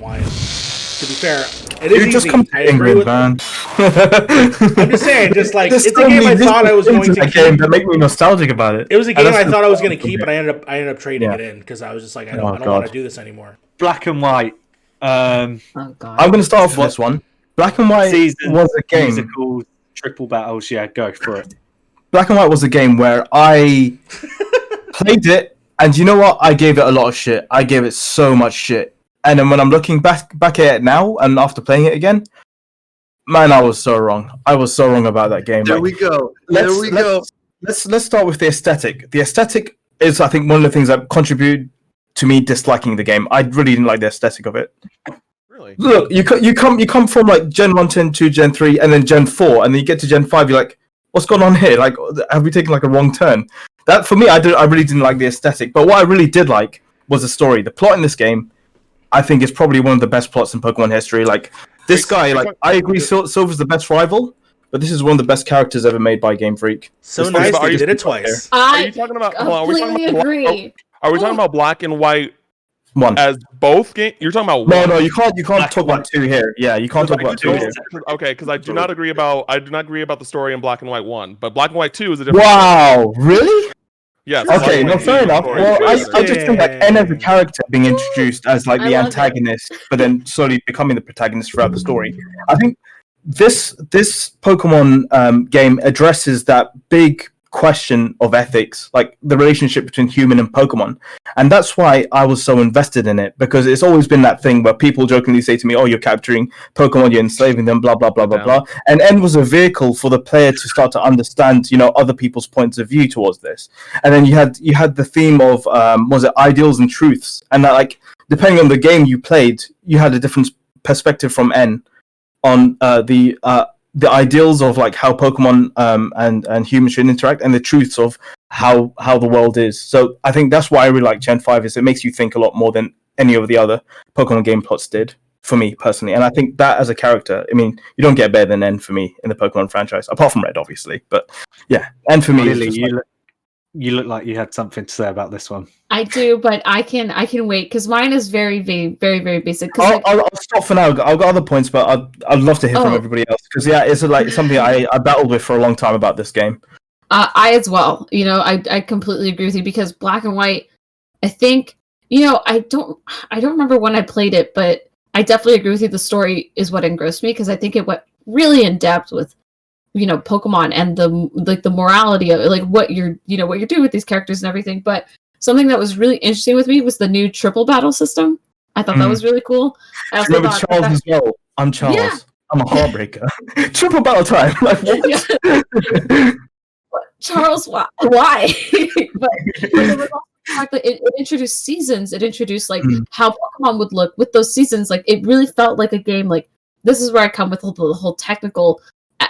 White. To be fair, it is Dude, just easy. come to I agree England, with man. I'm just saying, just like Just it's a tell game me I this thought I was going to a keep. game that make me nostalgic about it. It was a And game that's I the thought I was going to problem keep, here. but I ended up trading Yeah. it in because I was just like, I Oh, don't want God. to do this anymore. Black and White. Oh god. I'm going to start off with this one. Black and White Season, was a game. musicals, triple battles. Yeah, go for it. Black and White was a game where I played it, and you know what? I gave it a lot of shit. I gave it so much shit. And then when I'm looking back at it now, and after playing it again, man, I was so wrong. I was so wrong about that game. There Like, we go. There we go. Let's start with the aesthetic. The aesthetic is, I think, one of the things that contribute to me disliking the game. I really didn't like the aesthetic of it. Really? Look, you come from like Gen 1, Gen 2, Gen 3, and then Gen 4, and then you get to Gen 5, you're like, what's going on here? Like, have we taken like a wrong turn? That, for me, I really didn't like the aesthetic. But what I really did like was the story. The plot in this game, I think, is probably one of the best plots in Pokemon history. Like, this guy, like, I agree, Silver's the best rival, but this is one of the best characters ever made by Game Freak. So nice they did it twice. Are I you talking about? Hold on, completely agree. Are we talking about Black and White One. as both games? You're talking about No, one. no, you can't talk about two here. Yeah, you can't talk about two here. Okay, because I do not agree about the story in Black and White 1, but Black and White 2 is a different. Wow, really? Yes. Okay, Black and no, White fair 2 enough. story Well, is I just think that N as a character being introduced as like I the love it. antagonist, but then slowly becoming the protagonist throughout the story. I think this Pokemon game addresses that big question of ethics, like the relationship between human and Pokemon, and that's why I was so invested in it, because it's always been that thing where people jokingly say to me, "Oh, you're capturing Pokemon, you're enslaving them, blah blah blah blah blah," and N was a vehicle for the player to start to understand, other people's points of view towards this. And then you had the theme of was it ideals and truths, and that, like, depending on the game you played, you had a different perspective from N on the ideals of like how Pokemon and humans should interact, and the truths of how the world is. So I think that's why I really like Gen 5, is it makes you think a lot more than any of the other Pokemon game plots did, for me personally. And I think that as a character, I mean, you don't get better than N for me in the Pokemon franchise, apart from Red, obviously. But yeah, N for me Lily, is just you look like you had something to say about this one. I do, but I can wait because mine is very, very, very, very basic. 'Cause, I'll stop for now. I've got other points, but I'd love to hear from everybody else, because it's like something I battled with for a long time about this game. I as well. I completely agree with you, because Black and White, I think, I don't remember when I played it, but I definitely agree with you. The story is what engrossed me, because I think it went really in depth with, Pokemon and the morality of it, like what you're doing with these characters and everything. But something that was really interesting with me was the new triple battle system. I thought that was really cool. I also Remember thought Charles as well. I'm Charles. Yeah. I'm a heartbreaker. Triple battle time. Like, what? Charles, why? But there was also the fact that it introduced seasons. It introduced like how Pokemon would look with those seasons. Like, it really felt like a game. Like, this is where I come with the whole technical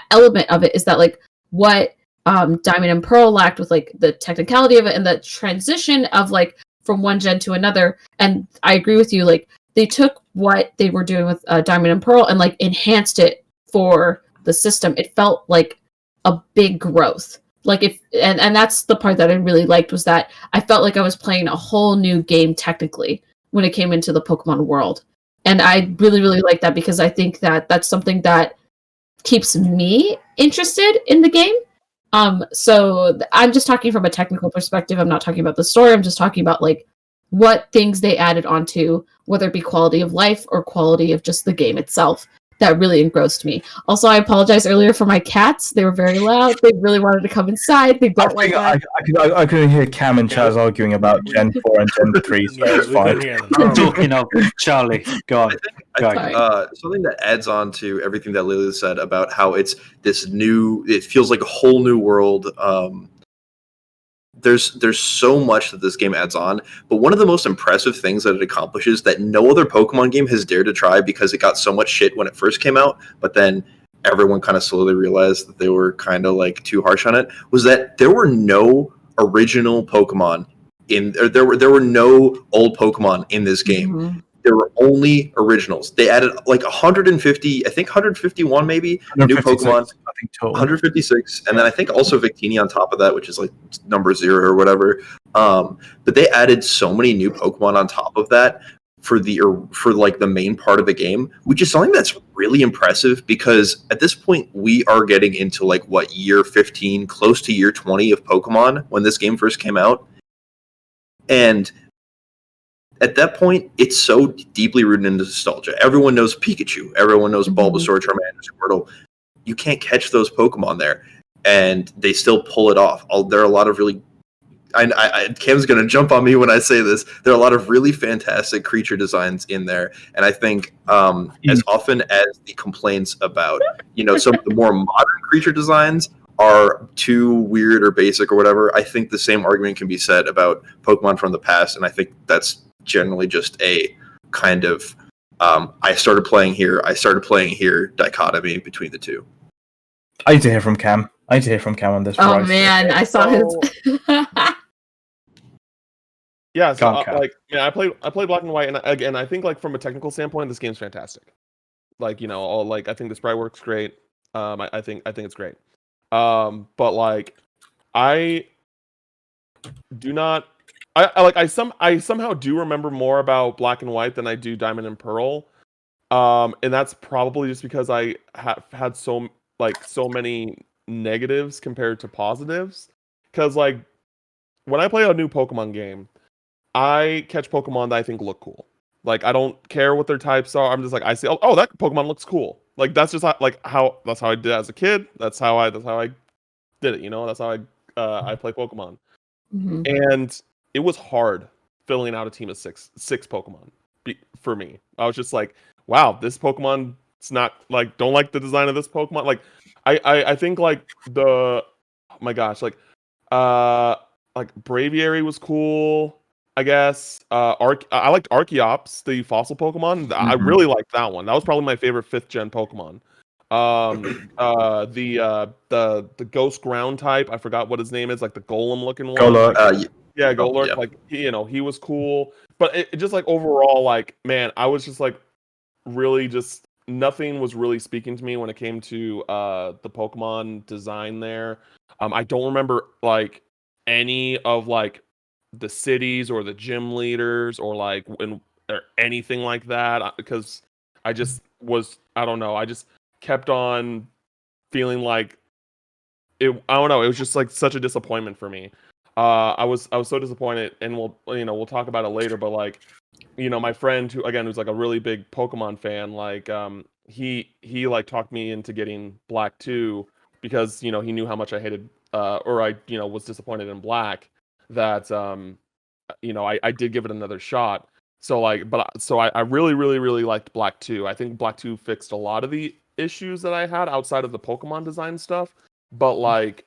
element of it, is that like what Diamond and Pearl lacked with like the technicality of it and the transition of like from one gen to another. And I agree with you, like they took what they were doing with Diamond and Pearl and like enhanced it for the system. It felt like a big growth. Like and that's the part that I really liked, was that I felt like I was playing a whole new game technically when it came into the Pokemon world. And I really, really like that, because I think that that's something that keeps me interested in the game. So I'm just talking from a technical perspective. I'm not talking about the story. I'm just talking about like what things they added onto, whether it be quality of life or quality of just the game itself, that really engrossed me. Also, I apologize earlier for my cats. They were very loud. They really wanted to come inside. They don't like that. I couldn't hear Cam and Chaz arguing about Gen 4 and Gen 3, so it's fine. Talking of Charlie, go on. I think something that adds on to everything that Lily said about how it's this new, it feels like a whole new world. There's so much that this game adds on, but one of the most impressive things that it accomplishes that no other Pokemon game has dared to try, because it got so much shit when it first came out, but then everyone kind of slowly realized that they were kind of like too harsh on it, was that there were no original Pokemon there were no old Pokemon in this game. Mm-hmm. There were only originals. They added like 150, I think 151 maybe, new Pokemon. I think total. 156, and then I think also Victini on top of that, which is like number 0 or whatever. But they added so many new Pokemon on top of that for the main part of the game, which is something that's really impressive because at this point we are getting into like what, year 15, close to year 20 of Pokemon when this game first came out. And at that point, it's so deeply rooted in nostalgia. Everyone knows Pikachu. Everyone knows Bulbasaur, Charmander, Squirtle. You can't catch those Pokemon there. And they still pull it off. There are a lot of really... Cam's going to jump on me when I say this. There are a lot of really fantastic creature designs in there. And I think as often as the complaints about, some of the more modern creature designs are too weird or basic or whatever, I think the same argument can be said about Pokemon from the past. And I think that's generally just a kind of I started playing here dichotomy between the two. I need to hear from Cam. On this. Oh man, I saw his. Yeah, so I played Black and White, and again, I think like from a technical standpoint, this game's fantastic. Like I think the sprite works great. I think it's great. But like I do not. I somehow do remember more about Black and White than I do Diamond and Pearl, and that's probably just because I have had so many negatives compared to positives. Because like when I play a new Pokemon game, I catch Pokemon that I think look cool. Like I don't care what their types are. I'm just like I see, oh that Pokemon looks cool. Like that's just how I did it as a kid. That's how I did it. That's how I play Pokemon. Mm-hmm. And it was hard filling out a team of six Pokemon for me. I was just like, wow, this Pokemon, it's not like, don't like the design of this Pokemon. Like, I think like oh my gosh, like Braviary was cool, I guess. I liked Archeops, the fossil Pokemon. Mm-hmm. I really liked that one. That was probably my favorite 5th gen Pokemon. The ghost ground type, I forgot what his name is, like the golem looking one. Golurk. Yeah, Golurk, yeah. Like he was cool, but it just like overall, like man, I was just like really just nothing was really speaking to me when it came to the Pokemon design there. I don't remember like any of like the cities or the gym leaders or like or anything like that because I just was I just kept on feeling like it. I don't know. It was just like such a disappointment for me. I was so disappointed, and we'll talk about it later. But like, my friend who's like a really big Pokemon fan, like he like talked me into getting Black 2 because he knew how much I hated or I was disappointed in Black. That I did give it another shot. So like, I really really really liked Black 2. I think Black 2 fixed a lot of the issues that I had outside of the Pokemon design stuff. But like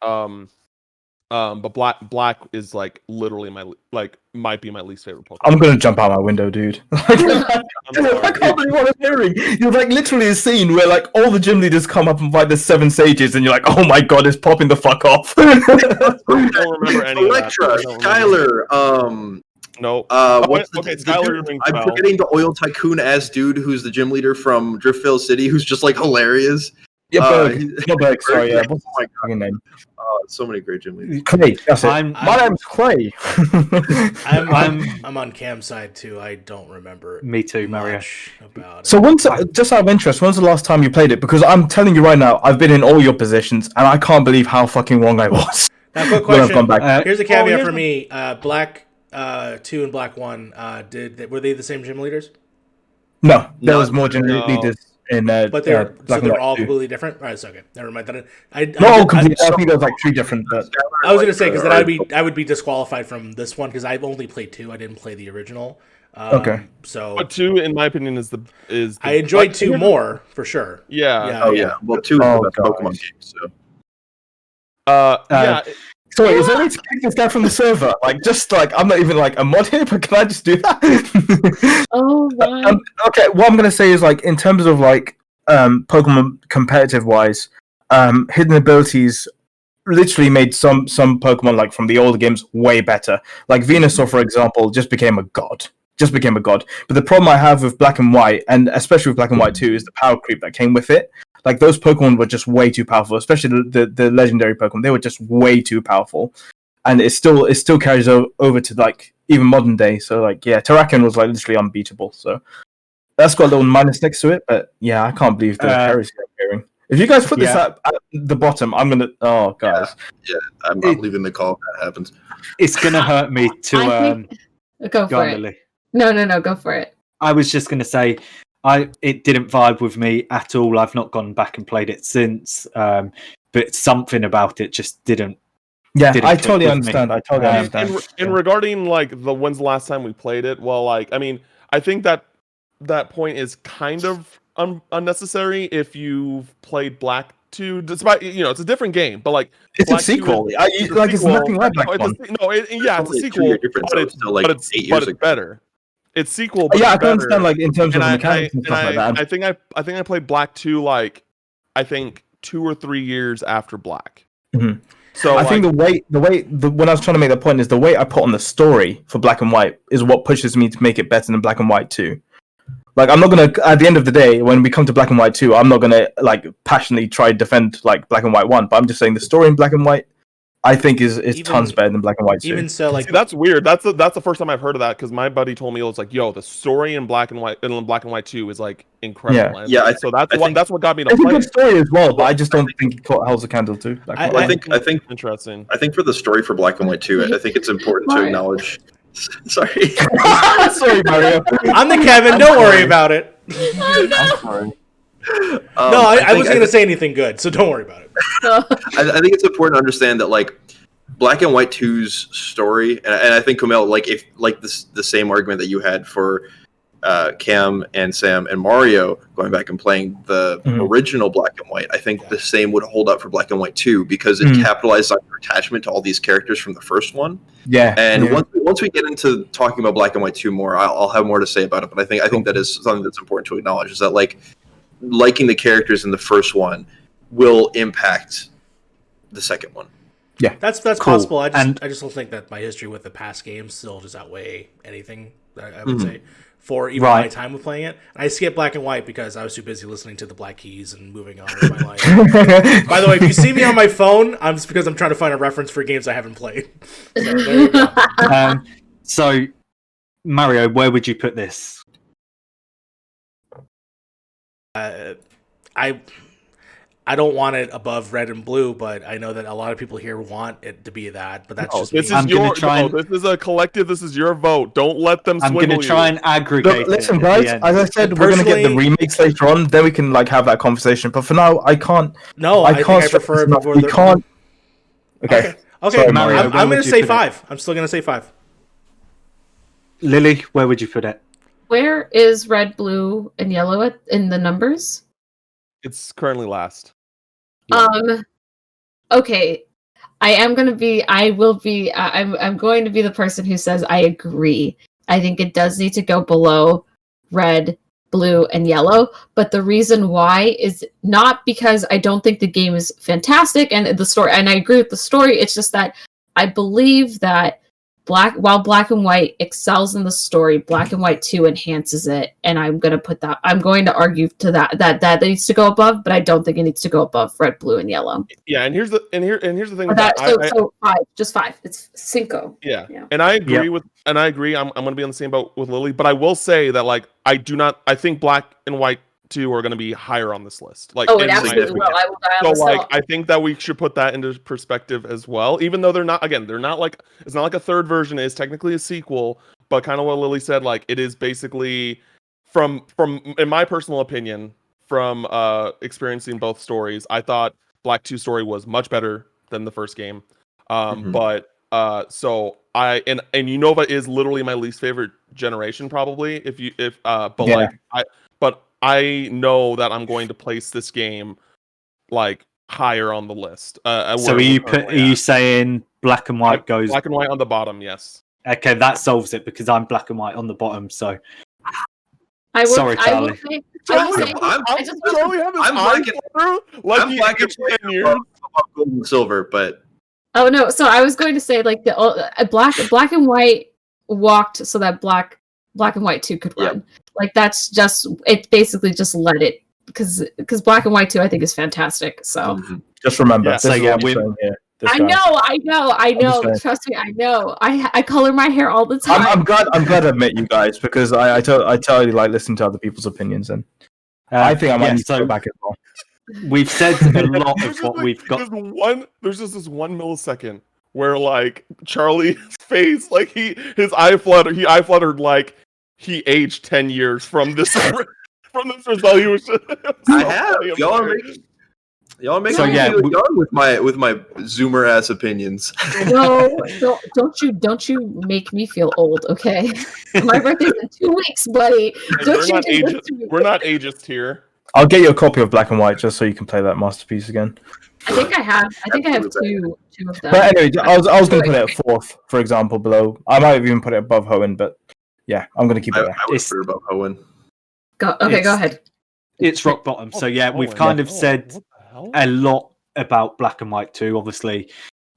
but Black is like literally might be my least favorite Pokemon. I'm gonna jump out my window, dude. I can't believe what I'm hearing. You're like literally a scene where like all the gym leaders come up and fight the 7 sages, and you're like, oh my god, it's popping the fuck off. I don't remember any Electra, of that. Skylar, no. Skylar. I'm forgetting the oil tycoon ass dude who's the gym leader from Driftville City, who's just like hilarious. Yeah, Berg. Sorry, yeah. What's my fucking name? So many great gym leaders. Clay, that's it. My name's Clay. I'm on Cam's side too. I don't remember. Me too, Mario. About it. So just out of interest, when's the last time you played it? Because I'm telling you right now, I've been in all your positions, and I can't believe how fucking wrong I was. Now, quick question. I've gone back. Here's a caveat for me. Black 2 and Black 1, were they the same gym leaders? No, there was more gym leaders. But they're all completely different. All right, it's okay. Never mind that. I think there's like 3 different. But I was going to say because then I would be disqualified from this one because I've only played 2. I didn't play the original. Okay. So, but 2, in my opinion, is the I enjoyed 2 more for sure. Yeah. Yeah. Well, 2 is the best Pokemon game. So. Yeah. Sorry, is there a way to kick this guy from the server? Like, just like I'm not even like a mod here, but can I just do that? Oh wow. Okay, what I'm gonna say is like in terms of like Pokemon competitive wise, hidden abilities literally made some Pokemon like from the older games way better. Like Venusaur, for example, just became a god. But the problem I have with Black and White, and especially with Black and White 2, is the power creep that came with it. Like those Pokemon were just way too powerful, especially the legendary Pokemon. They were just way too powerful. and it still carries over to like even modern day. So like Terrakion was like literally unbeatable. So that's got a little minus next to it, but yeah, I can't believe the heresy I'm hearing. If you guys put this at the bottom, I'm gonna. Oh, guys. Yeah, I'm leaving the call if that happens. It's gonna hurt me to. Go for on, it. Lily. No, go for it. I was just gonna say, it didn't vibe with me at all. I've not gone back and played it since, but something about it just didn't. Yeah, didn't I click totally with understand. me. I totally understand. And regarding like when's the last time we played it? Well, like I mean, I think that point is kind of unnecessary if you've played Black 2. Despite it's a different game, but like it's Black a sequel. 2 it's nothing like Black 1. It's a sequel, but it's better. It's sequel, but I it's can understand like in terms of the mechanics and stuff like that. I think I played Black 2 like I think 2 or 3 years after Black. Mm-hmm. So I think the way when I was trying to make that point is the weight I put on the story for Black and White is what pushes me to make it better than Black and White 2. Like I'm not gonna at the end of the day when we come to Black and White 2, I'm not gonna like passionately try to defend like Black and White 1, but I'm just saying the story in Black and White I think is tons better than Black and White 2. Even so, like that's weird. That's the first time I've heard of that because my buddy told me it was like, yo, the story in Black and White 2 is like incredible. Yeah. So that's what got me to it's play. It's a good story as well, but I just don't think it holds a candle to. I think interesting. I think for the story for Black and White 2, I think it's important to acknowledge. Sorry. Sorry, Mario. I'm the Kevin. Don't worry about it. I'm sorry. I wasn't going to say anything good, so don't worry about it. I think it's important to understand that like Black and White 2's story, and I think Kuamil, like if like the same argument that you had for Cam and Sam and Mario going back and playing the original Black and White, I think the same would hold up for Black and White 2 because it capitalized on your attachment to all these characters from the first one. Yeah. And once we get into talking about Black and White 2 more, I'll have more to say about it. But I think that is something that's important to acknowledge is that like liking the characters in the first one will impact the second one. Yeah, that's cool. Possible. I just don't think that my history with the past games still just outweigh anything. I would say for even my time with playing it. And I skipped Black and White because I was too busy listening to the Black Keys and moving on with my life. By the way, if you see me on my phone, it's because I'm trying to find a reference for games I haven't played. So there you go. So Mario, where would you put this? I don't want it above Red and Blue, but I know that a lot of people here want it to be that. But that's just me. This is a collective. This is your vote. Don't let them swindle you. I'm going to try and aggregate. Listen, guys. As I said, we're going to get the remakes later on. Then we can like have that conversation. But for now, I can't. No, I can't. I prefer it before. You can't. Okay. Sorry, Mario, I'm going to say 5. I'm still going to say 5. Lily, where would you put it? Where is Red, Blue, and Yellow in the numbers? It's currently last. Okay. I'm going to be the person who says I agree. I think it does need to go below Red, Blue, and Yellow, but the reason why is not because I don't think the game is fantastic and the story, and I agree with the story, it's just that I believe that while Black and White excels in the story, Black and White 2 enhances it, and I'm going to argue to that needs to go above, but I don't think it needs to go above Red, Blue, and Yellow. Yeah, and here's the thing. So 5, just 5. It's 5. Yeah, and I agree I'm going to be on the same boat with Lily, but I will say that like I think Black and White 2 are going to be higher on this list. Like, it absolutely will. I will die on this hill. I think that we should put that into perspective as well. Even though they're not like it's not like a third version. It's technically a sequel, but kind of what Lily said, like it is basically from in my personal opinion, from experiencing both stories, I thought Black 2 story was much better than the first game. But so Unova is literally my least favorite generation, probably. But I know that I'm going to place this game like higher on the list. So are you saying Black and White goes Black and White on the bottom? Yes. Okay, that solves it because I'm Black and White on the bottom. So Sorry, Charlie. I'm Black and White, gold and silver, but oh no. So I was going to say like the Black and White walked so that Black and White 2 could run. Like that's just it. Basically, just let it because Black and White 2 I think is fantastic. So just remember. Yeah, I know. Trust me, I know. I color my hair all the time. I'm glad I met you guys because I totally like listening to other people's opinions, and I think I might need to go back as well. We've said a lot of what we've got. There's just this 1 millisecond where like Charlie's face, like his eye fluttered like he aged 10 years from this result. He was just, I have. Y'all make me feel young with my Zoomer ass opinions. No, don't you make me feel old, okay? My birthday's in 2 weeks, buddy. We're not ageist here. I'll get you a copy of Black and White just so you can play that masterpiece again. I think I have two of them. But anyway, I was going to put it at 4th, for example, below. I might have even put it above Hoenn, but yeah, I'm going to keep it there. I would put it above Hoenn. Go ahead. It's rock bottom. So yeah, we've kind of said a lot about Black and White 2. Obviously,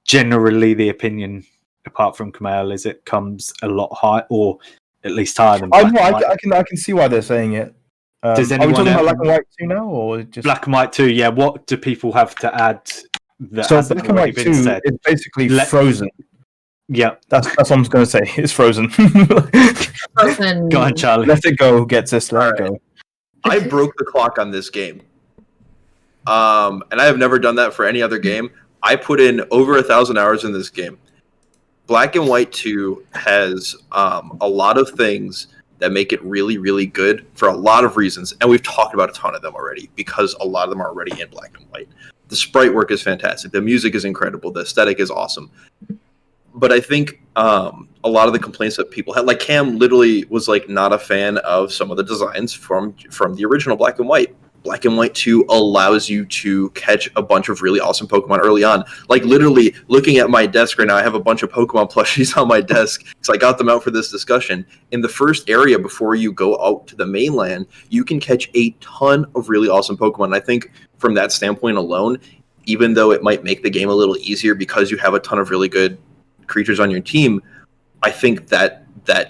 generally the opinion, apart from Kuamil, is it comes a lot higher, or at least higher than Black and White. I can see why they're saying it. Does are we anyone talking about Black and White 2 now, or just Black and White 2? Yeah. What do people have to add? That so Black and White 2 is basically frozen. Yeah, that's what I'm going to say. It's frozen. Frozen. Go on, Charlie. Let it go. Gets this. Let it go. I broke the clock on this game, and I have never done that for any other game. I put in over 1,000 hours in this game. Black and White 2 has a lot of things that make it really, really good for a lot of reasons, and we've talked about a ton of them already because a lot of them are already in Black and White. The sprite work is fantastic. The music is incredible. The aesthetic is awesome. But I think a lot of the complaints that people had, like Cam literally was like not a fan of some of the designs from the original Black and White. Black and White 2 allows you to catch a bunch of really awesome Pokemon early on. Like literally looking at my desk right now, I have a bunch of Pokemon plushies on my desk because I got them out for this discussion. In the first area before you go out to the mainland, you can catch a ton of really awesome Pokemon. And I think from that standpoint alone, even though it might make the game a little easier because you have a ton of really good creatures on your team, I think that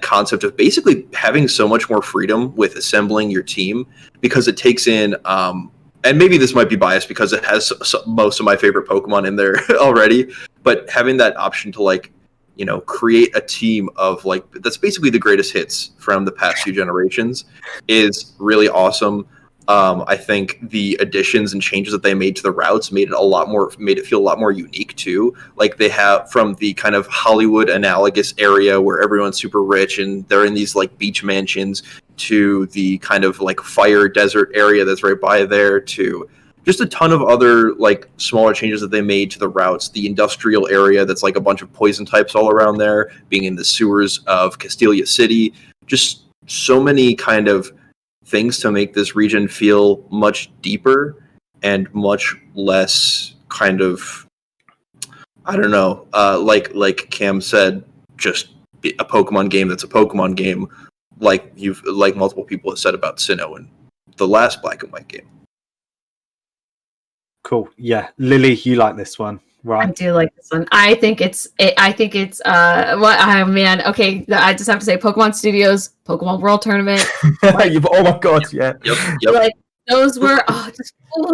concept of basically having so much more freedom with assembling your team, because it takes in and maybe this might be biased because it has most of my favorite Pokemon in there already, but having that option to like, you know, create a team of like that's basically the greatest hits from the past few generations is really awesome. I think the additions and changes that they made to the routes made it feel a lot more unique too. Like they have from the kind of Hollywood analogous area where everyone's super rich and they're in these like beach mansions to the kind of like fire desert area that's right by there to just a ton of other like smaller changes that they made to the routes. The industrial area that's like a bunch of poison types all around there, being in the sewers of Castelia City. Just so many kind of things to make this region feel much deeper and much less kind of, I don't know, like Cam said, just a Pokemon game that's a Pokemon game, like multiple people have said about Sinnoh and the last Black and White game. Cool. Yeah, Lily, you like this one, right? I do like this one. I think it's man. Okay, I just have to say, Pokemon Studios, Pokemon World Tournament. Like, oh my god, yeah. Yep. Like those were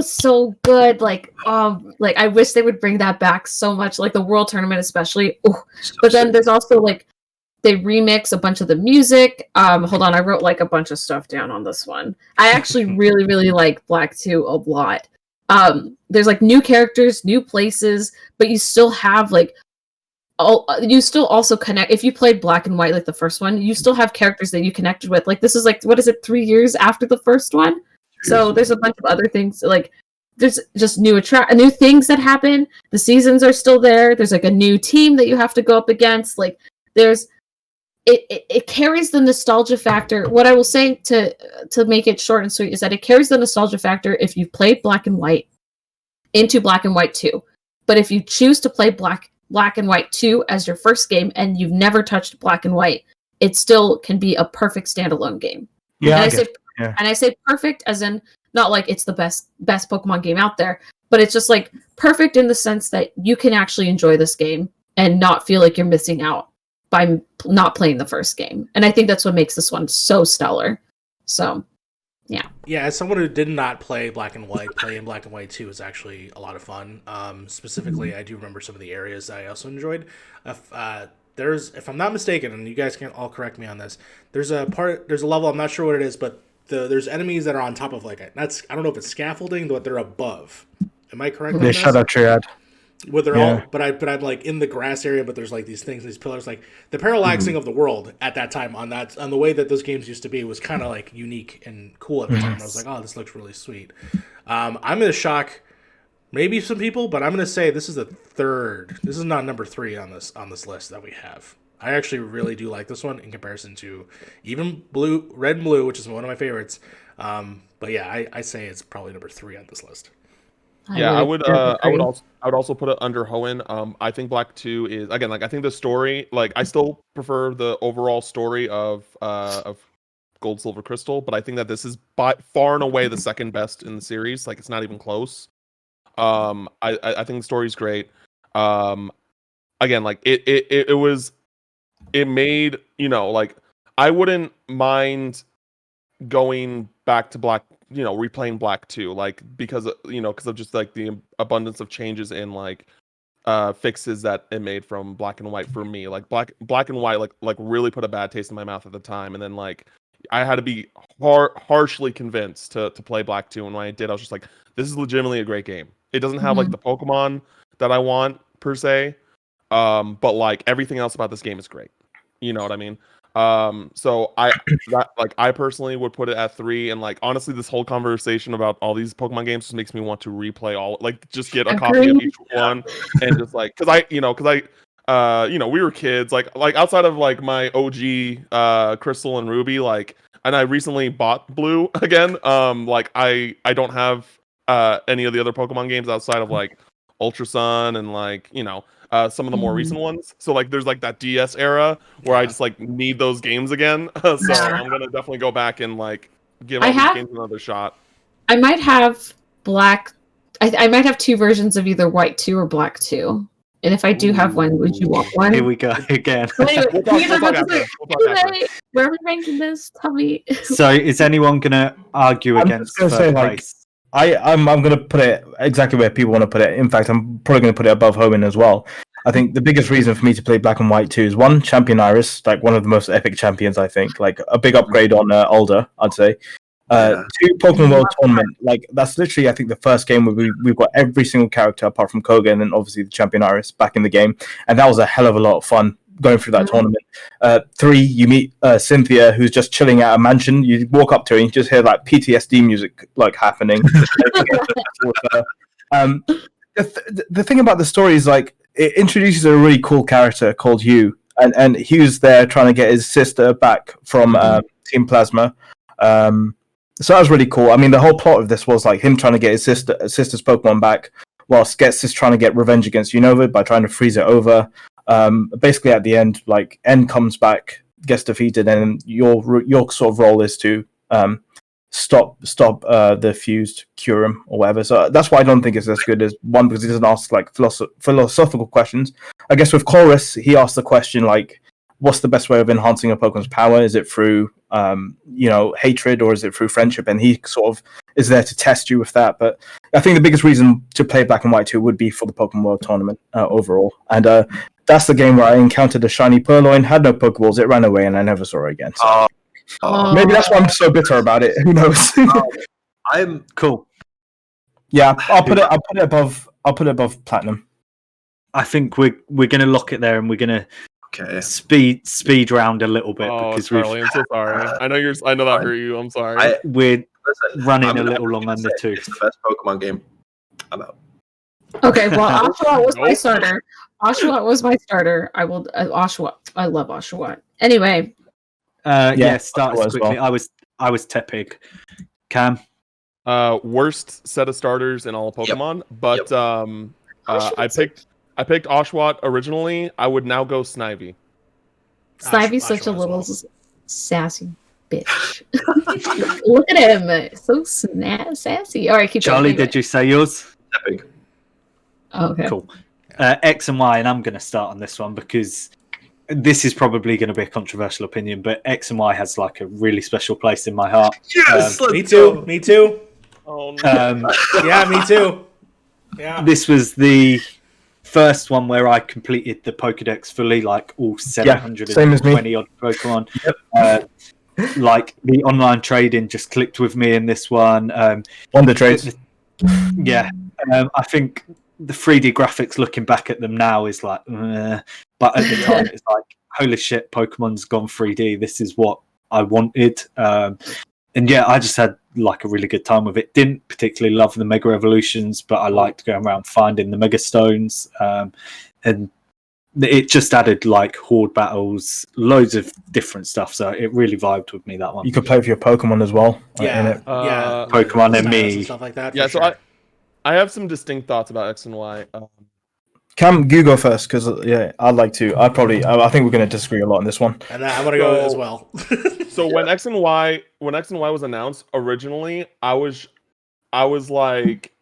so good. Like I wish they would bring that back so much. Like the World Tournament, especially. But then there's also like they remix a bunch of the music. Hold on, I wrote like a bunch of stuff down on this one. I actually really, really like Black 2 a lot. There's like new characters, new places, but you still have like you still also connect. If you played Black and White, like the first one, you still have characters that you connected with. Like this is like, what is it, 3 years after the first one? So there's a bunch of other things. Like there's just new things that happen. The seasons are still there. There's like a new team that you have to go up against. Like there's it carries the nostalgia factor. What I will say to make it short and sweet is that it carries the nostalgia factor if you've played Black and White into Black and White 2. But if you choose to play Black and White 2 as your first game and you've never touched Black and White, it still can be a perfect standalone game. Yeah, and I say perfect as in not like it's the best Pokemon game out there, but it's just like perfect in the sense that you can actually enjoy this game and not feel like you're missing out by not playing the first game. And I think that's what makes this one so stellar. So Yeah, as someone who did not play Black and White, playing Black and White 2 is actually a lot of fun. Specifically, I do remember some of the areas that I also enjoyed. If I'm not mistaken, and you guys can all correct me on this, there's a level, I'm not sure what it is, but there's enemies that are on top of I don't know if it's scaffolding, but they're above. Am I correct? The Shadow Triad. Where they're all, but I'm like in the grass area, but there's like these things, these pillars, like the parallaxing of the world at that time on the way that those games used to be was kind of like unique and cool at the time. I was like, oh, this looks really sweet. I'm gonna shock maybe some people, but I'm gonna say this is the third. This is not number 3 on this list that we have. I actually really do like this one in comparison to even Red and Blue, which is one of my favorites. But yeah, I say it's probably number 3 on this list. Yeah, I would also put it under Hoenn. I think Black 2 is, again, like, I think the story, like, I still prefer the overall story of Gold, Silver, Crystal, but I think that this is by far and away the second best in the series. Like, it's not even close. I think the story's great. Again, like, it made, like, I wouldn't mind going back to Black, replaying Black 2, like, because of just like the abundance of changes in like fixes that it made from Black and White for me. Like Black and White like really put a bad taste in my mouth at the time, and then like I had to be harshly convinced to play Black 2, and when I did, I was just like, this is legitimately a great game. It doesn't have like the Pokemon that I want per se, but like everything else about this game is great. You know what I mean? So I personally would put it at 3, and like honestly, this whole conversation about all these Pokemon games just makes me want to replay all, like, just get a copy of each one, and just like, because we were kids, like outside of like my OG Crystal and Ruby, like, and I recently bought Blue again. Like I don't have any of the other Pokemon games outside of like Ultra Sun and like some of the more recent ones. So like there's like that DS era where I just like need those games again. So I'm gonna definitely go back and like give all these games another shot. I might have Black. I might have 2 versions of either White 2 or Black 2. And if I do have one, would you want one? Here we go again. Where are we ranking this? Tell me. So is anyone gonna argue against third place? I'm going to put it exactly where people want to put it. In fact, I'm probably going to put it above Hoenn as well. I think the biggest reason for me to play Black and White 2 is 1, Champion Iris, like one of the most epic champions, I think. Like a big upgrade on Alder, I'd say. 2, Pokemon World Tournament. Like that's literally, I think, the first game where we've got every single character apart from Koga and then obviously the Champion Iris back in the game. And that was a hell of a lot of fun going through that tournament. 3, you meet Cynthia, who's just chilling at a mansion. You walk up to her and you just hear like PTSD music like happening. The thing about the story is like it introduces a really cool character called Hugh, and Hugh's there trying to get his sister back from Team Plasma. So that was really cool. I mean, the whole plot of this was like him trying to get his sister's Pokemon back, whilst Gets is trying to get revenge against Unova by trying to freeze it over. Basically, at the end, like N comes back, gets defeated, and your sort of role is to stop the fused Kyurem or whatever. So that's why I don't think it's as good as 1, because he doesn't ask like philosophical questions. I guess with Chorus, he asked the question like, what's the best way of enhancing a Pokemon's power? Is it through hatred, or is it through friendship? And he sort of is there to test you with that. But I think the biggest reason to play Black and White 2 would be for the Pokemon World Tournament overall. And that's the game where I encountered a shiny Purloin, had no Pokeballs, it ran away, and I never saw it again. So maybe that's why I'm so bitter about it. Who knows? I'm cool. Yeah, I'll put it above Platinum. I think we're gonna lock it there, and we're gonna speed round a little bit because Charlie, I'm so sorry. I know that hurt you. I'm sorry. We're running a little long on the tooth. It's the best Pokemon game. I'm out. Okay, well, Oshawott was my starter. Oshawott was my starter. I will Oshawott. I love Oshawott. Anyway. Start as quickly. Well. I was Tepig. Cam. Worst set of starters in all of Pokemon, but I picked Oshawott originally. I would now go Snivy. Snivy's such a little sassy bitch. Look at him, so sassy. All right, keep Charlie, going. did you say yours? Epic. Okay. Cool. X and Y, and I'm going to start on this one because this is probably going to be a controversial opinion, but X and Y has like a really special place in my heart. Yes, me too. Me too. Oh no. Yeah, me too. Yeah. This was the first one where I completed the Pokedex fully, like all 720 odd Pokemon. Yep. Like the online trading just clicked with me in this one. Wonder trades. Yeah. I think the 3D graphics, looking back at them now, is like, but at the time it's like, holy shit, Pokemon's gone 3D. This is what I wanted. And yeah, I just had like a really good time with it. Didn't particularly love the Mega Evolutions, but I liked going around finding the Mega Stones. And it just added like horde battles, loads of different stuff. So it really vibed with me, that one. You could play with your Pokemon as well. Yeah, in it. yeah. Pokemon and me. Stuff like that. Yeah, For so sure. I have some distinct thoughts about X and Y. Cam, you go first, because I'd like to. I think we're going to disagree a lot on this one. And I want to go as well. So when X and Y was announced originally, I was like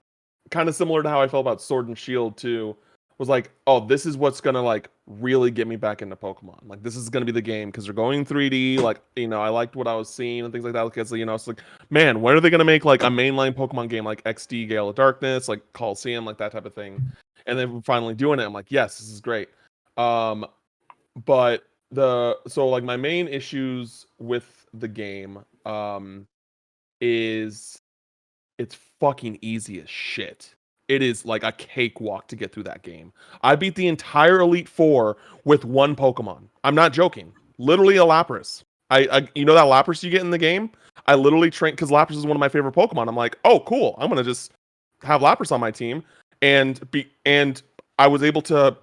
kind of similar to how I felt about Sword and Shield too. Was like, oh, this is what's gonna like really get me back into Pokemon. Like this is gonna be the game because they're going 3D. Like, you know, I liked what I was seeing and things like that. Because, you know, it's like, man, when are they gonna make like a mainline Pokemon game like XD, Gale of Darkness, like Coliseum, like that type of thing? And then we're finally doing it. I'm like, yes, this is great. But my main issues with the game is it's fucking easy as shit. It is like a cakewalk to get through that game. I beat the entire Elite Four with one Pokemon. I'm not joking. Literally a Lapras. I you know that Lapras you get in the game? I literally trained because Lapras is one of my favorite Pokemon. I'm like, oh cool, I'm gonna just have Lapras on my team and I was able to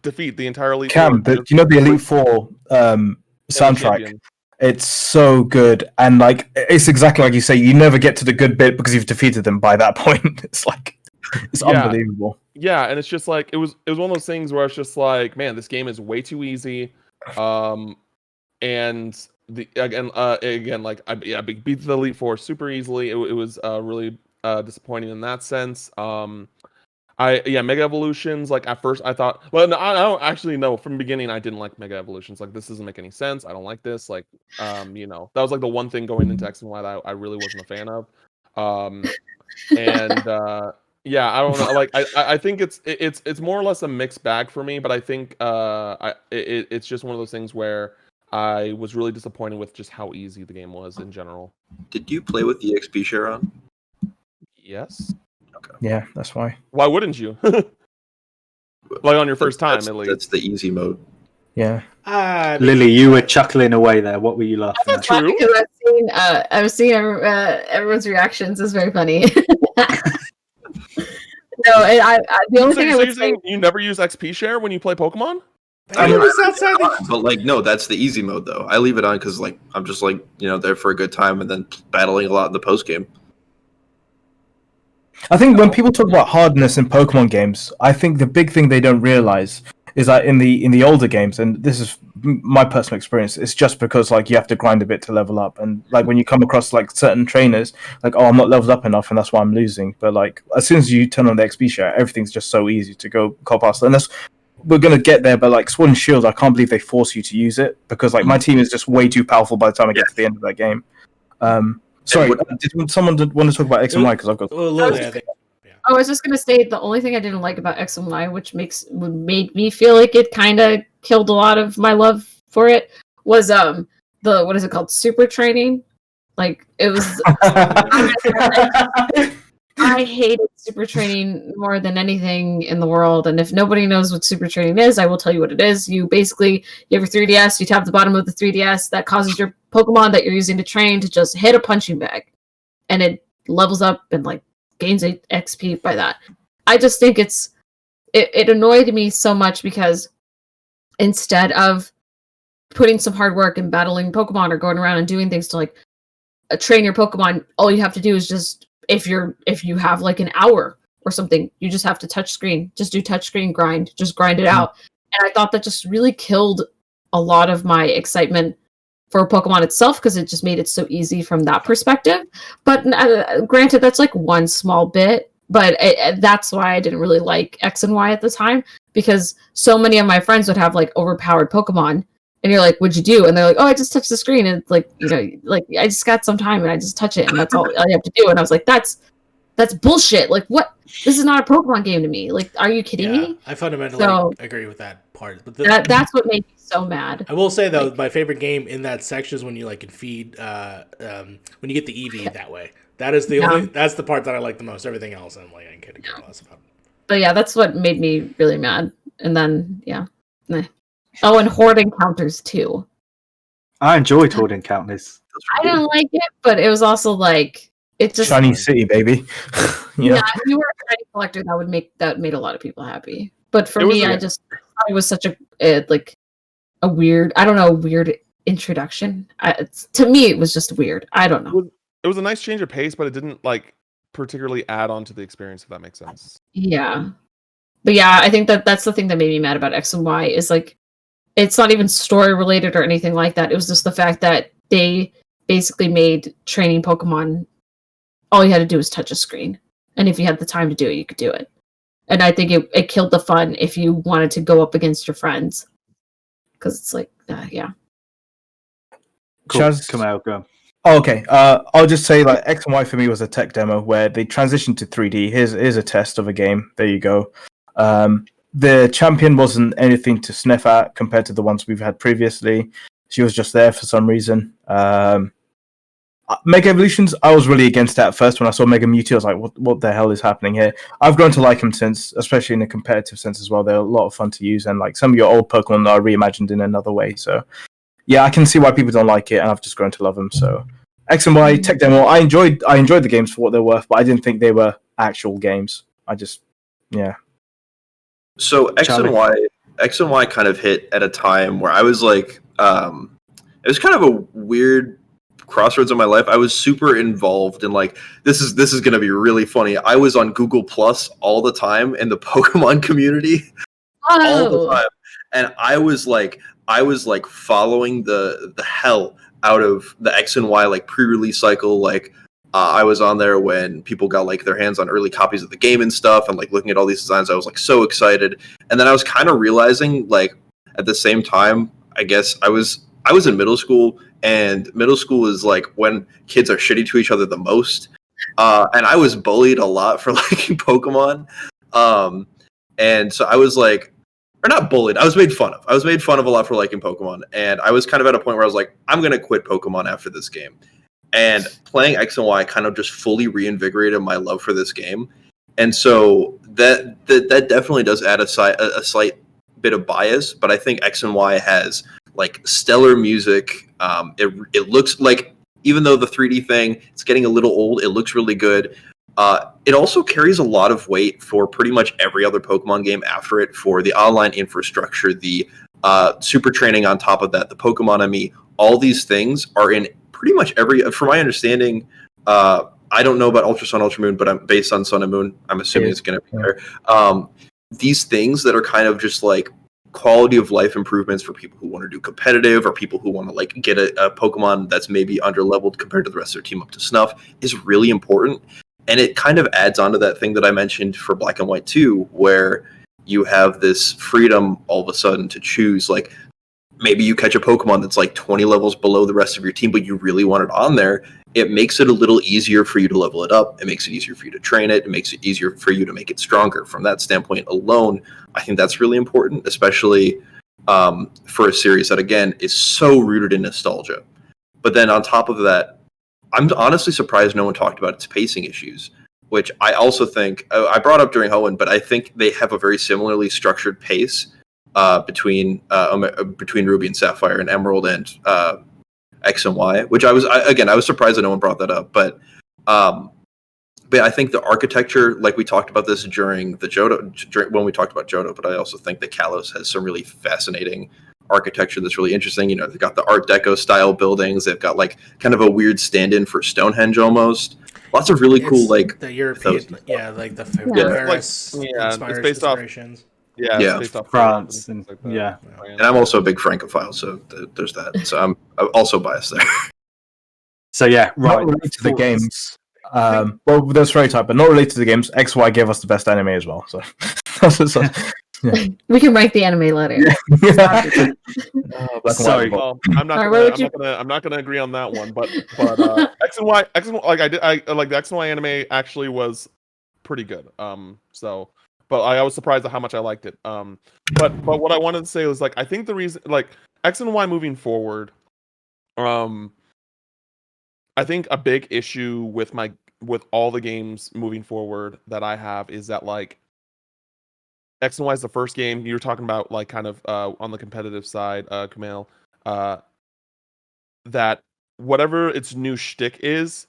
defeat the entire Elite Cam, Four. you know the Elite Four soundtrack? It's so good, and like it's exactly like you say. You never get to the good bit because you've defeated them by that point. It's like it's unbelievable. Yeah, and it's just like it was one of those things where it's just like, man, this game is way too easy. And again, like I beat the Elite Four super easily. It was really disappointing in that sense. Mega Evolutions, like at first I thought, well, no, I don't actually know. From the beginning, I didn't like Mega Evolutions. Like, this doesn't make any sense. I don't like this. Like, you know, that was like the one thing going into X and Y that I really wasn't a fan of. Yeah, I don't know. Like, I think it's more or less a mixed bag for me. But I think it's just one of those things where I was really disappointed with just how easy the game was in general. Did you play with the XP share on? Yes. Okay. Yeah, that's why. Why wouldn't you? Like on your first time, at least. That's the easy mode. Yeah. Lily, you were chuckling away there. What were you laughing at? True. Because I was seeing everyone's reactions. It's very funny. No, the only thing I would say, you never use XP share when you play Pokemon? But like, no, that's the easy mode though. I leave it on because like I'm just like, you know, there for a good time and then battling a lot in the post game. I think when people talk about hardness in Pokemon games, I think the big thing they don't realize is that in the older games, and this is my personal experience, it's just because like you have to grind a bit to level up, and like when you come across like certain trainers, like, oh, I'm not leveled up enough, and that's why I'm losing. But like as soon as you turn on the XP share, everything's just so easy to go past. And that's, we're gonna get there, but like Sword and Shield, I can't believe they force you to use it because like my team is just way too powerful by the time I get to the end of that game. Sorry, did someone want to talk about X and Y? Because I've got. I was just gonna say the only thing I didn't like about X and Y, which made me feel like it kind of killed a lot of my love for it, was the what is it called, super training? Like it was. I hated super training more than anything in the world, and if nobody knows what super training is, I will tell you what it is. You have your 3DS, you tap the bottom of the 3DS, that causes your Pokemon that you're using to train to just hit a punching bag, and it levels up and like gains XP by that. I just think it annoyed me so much because instead of putting some hard work and battling Pokemon or going around and doing things to like train your Pokemon, all you have to do is just, if you have like an hour or something, you just have to touch screen, just do touch screen grind, just grind it out. And I thought that just really killed a lot of my excitement for Pokemon itself because it just made it so easy from that perspective. But granted, that's like one small bit, But that's why I didn't really like X and Y at the time, because so many of my friends would have like overpowered Pokemon, and you're like, "What'd you do?" And they're like, "Oh, I just touched the screen, and it's like, you know, like I just got some time and I just touch it, and that's all I have to do." And I was like, "That's bullshit! Like, what? This is not a Pokemon game to me. Like, are you kidding me?" I fundamentally agree with that part. But that's what made me so mad. I will say though, my favorite game in that section is when you like can feed when you get the EV that way. That is the only. That's the part that I like the most. Everything else, I'm like, I can't care less about. But yeah, that's what made me really mad. And then Oh, and horde encounters too. I enjoyed horde encounters. I didn't like it, but it was also like it just Shiny City, baby. Yeah, if you were a shiny collector, that made a lot of people happy. But for me, I just thought it was such a weird introduction. To me, it was just weird. I don't know. It was a nice change of pace, but it didn't like particularly add on to the experience, if that makes sense. Yeah. But yeah, I think that's the thing that made me mad about X and Y is like it's not even story related or anything like that. It was just the fact that they basically made training Pokemon all you had to do was touch a screen. And if you had the time to do it, you could do it. And I think it killed the fun if you wanted to go up against your friends. Because it's like, yeah. Cool. Kuamil, go. Oh, okay. I'll just say like X and Y for me was a tech demo where they transitioned to 3D. Here's a test of a game. There you go. The champion wasn't anything to sniff at compared to the ones we've had previously. She was just there for some reason. Mega Evolutions, I was really against that at first. When I saw Mega Mewtwo, I was like, what the hell is happening here? I've grown to like him since, especially in a competitive sense as well. They're a lot of fun to use, and like some of your old Pokemon are reimagined in another way. So yeah, I can see why people don't like it, and I've just grown to love them. So X and Y tech demo, I enjoyed the games for what they're worth, but I didn't think they were actual games. Yeah. So X and Y kind of hit at a time where I was like, it was kind of a weird crossroads in my life. I was super involved in like this is going to be really funny. I was on Google Plus all the time in the Pokemon community all the time, and I was like following the hell out of the X and Y like pre-release cycle. Like I was on there when people got like their hands on early copies of the game and stuff, and like looking at all these designs. I was like so excited, and then I was kind of realizing like at the same time, I guess I was in middle school. And middle school is like when kids are shitty to each other the most. And I was bullied a lot for liking Pokemon. And so I was like, or not bullied, I was made fun of. I was made fun of a lot for liking Pokemon. And I was kind of at a point where I was like, I'm going to quit Pokemon after this game. And playing X and Y kind of just fully reinvigorated my love for this game. And so that definitely does add a slight bit of bias. But I think X and Y has like stellar music. It looks like, even though the 3D thing, it's getting a little old, it looks really good. It also carries a lot of weight for pretty much every other Pokemon game after it, for the online infrastructure, the super training on top of that, the Pokemon Ami, all these things are in pretty much every, from my understanding, I don't know about Ultra Sun, Ultra Moon, but I'm based on Sun and Moon, I'm assuming it's going to be there. These things that are kind of just like quality of life improvements for people who want to do competitive, or people who want to like get a Pokemon that's maybe under leveled compared to the rest of their team up to snuff, is really important. And it kind of adds on to that thing that I mentioned for Black and White 2, where you have this freedom all of a sudden to choose, like maybe you catch a Pokemon that's like 20 levels below the rest of your team, but you really want it on there. It makes it a little easier for you to level it up. It makes it easier for you to train it. It makes it easier for you to make it stronger. From that standpoint alone, I think that's really important, especially for a series that, again, is so rooted in nostalgia. But then on top of that, I'm honestly surprised no one talked about its pacing issues, which I also think, I brought up during Hoenn, but I think they have a very similarly structured pace between Ruby and Sapphire and Emerald and X and Y, which I was surprised that no one brought that up. But I think the architecture, like we talked about this during the Johto, when we talked about Johto, but I also think that Kalos has some really fascinating architecture that's really interesting. You know, they've got the Art Deco style buildings. They've got like kind of a weird stand-in for Stonehenge almost. Lots of really cool, like the European, like the Paris it's based off. Yeah. It's based off France, and like that. yeah. And I'm also a big Francophile, so there's that. So I'm also biased there. So yeah, right. Not related to the games. Well, that's very tight, but not related to the games. XY gave us the best anime as well. So, we can rank the anime later. Sorry, well, I'm not gonna agree on that one, but X and Y, like I like the X and Y anime actually was pretty good. But I was surprised at how much I liked it. But what I wanted to say was like I think the reason like X and Y moving forward, I think a big issue with all the games moving forward that I have is that like X and Y is the first game you were talking about, like kind of on the competitive side, Kuamil, that whatever its new shtick is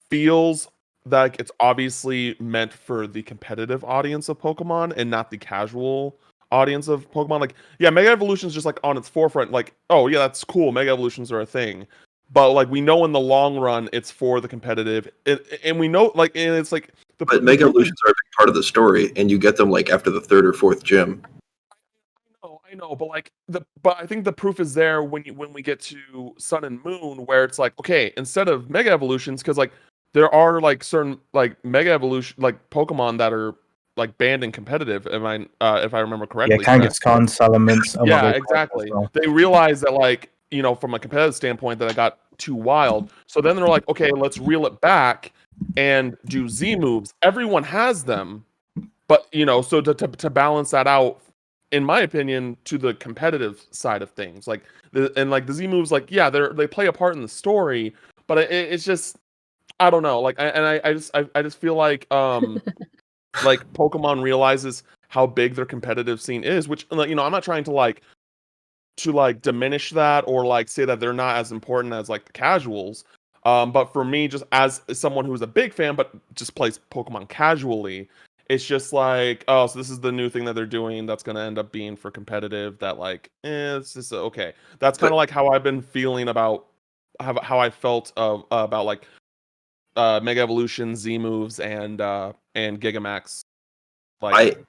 feels like it's obviously meant for the competitive audience of Pokemon and not the casual audience of Pokemon. Like, yeah, Mega Evolution's just like on its forefront, like, oh yeah, that's cool, Mega Evolutions are a thing. But like we know in the long run, it's for the competitive, and we know like, and it's like. But Mega Evolutions are a big part of the story, and you get them like after the 3rd or 4th gym. I know, but like but I think the proof is there when we get to Sun and Moon, where it's like, okay, instead of Mega Evolutions, because like there are like certain like Mega Evolution like Pokemon that are like banned in competitive. If I remember correctly, yeah, Kangaskhan, Salamence. Yeah, exactly. Well. They realize that like. From a competitive standpoint, that I got too wild. So then they're like, okay, let's reel it back and do Z moves. Everyone has them, but so to balance that out, in my opinion, to the competitive side of things, like the Z moves, like yeah, they play a part in the story, but it's just I don't know, like I just feel like like Pokemon realizes how big their competitive scene is, which I'm not trying to diminish that or like say that they're not as important as like the casuals, but for me, just as someone who's a big fan but just plays Pokemon casually, it's just like, oh, so this is the new thing that they're doing that's going to end up being for competitive, that like it's just okay. That's kind of like how I've been feeling about how I felt about like Mega Evolution, Z moves, and Gigamax. Like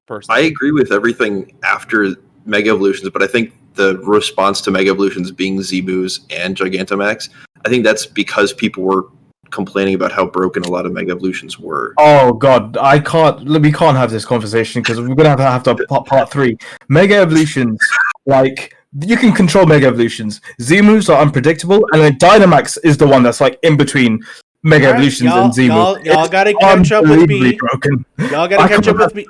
personally, I agree with everything after Mega Evolutions, but I think the response to Mega Evolutions being Z moves and Gigantamax, I think that's because people were complaining about how broken a lot of Mega Evolutions were. Oh god, we can't have this conversation because we're gonna have to part 3. Mega Evolutions, like you can control Mega Evolutions. Z moves are unpredictable, and then Dynamax is the one that's like in between Mega Evolutions and Z moves. Y'all gotta catch up with me. Broken. Y'all gotta catch up with me.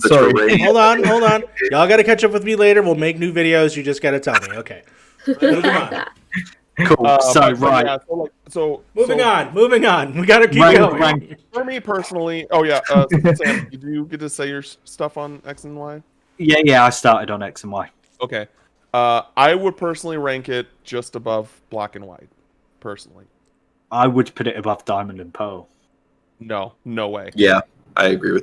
Sorry. Hold on. Y'all gotta catch up with me later. We'll make new videos. You just gotta tell me. Okay. Moving on. Cool. Right. Yeah, moving on. We gotta keep going. For me personally, Sam, did you get to say your stuff on X and Y? Yeah, I started on X and Y. Okay. I would personally rank it just above Black and White. Personally. I would put it above Diamond and Pearl. No way. Yeah, I agree.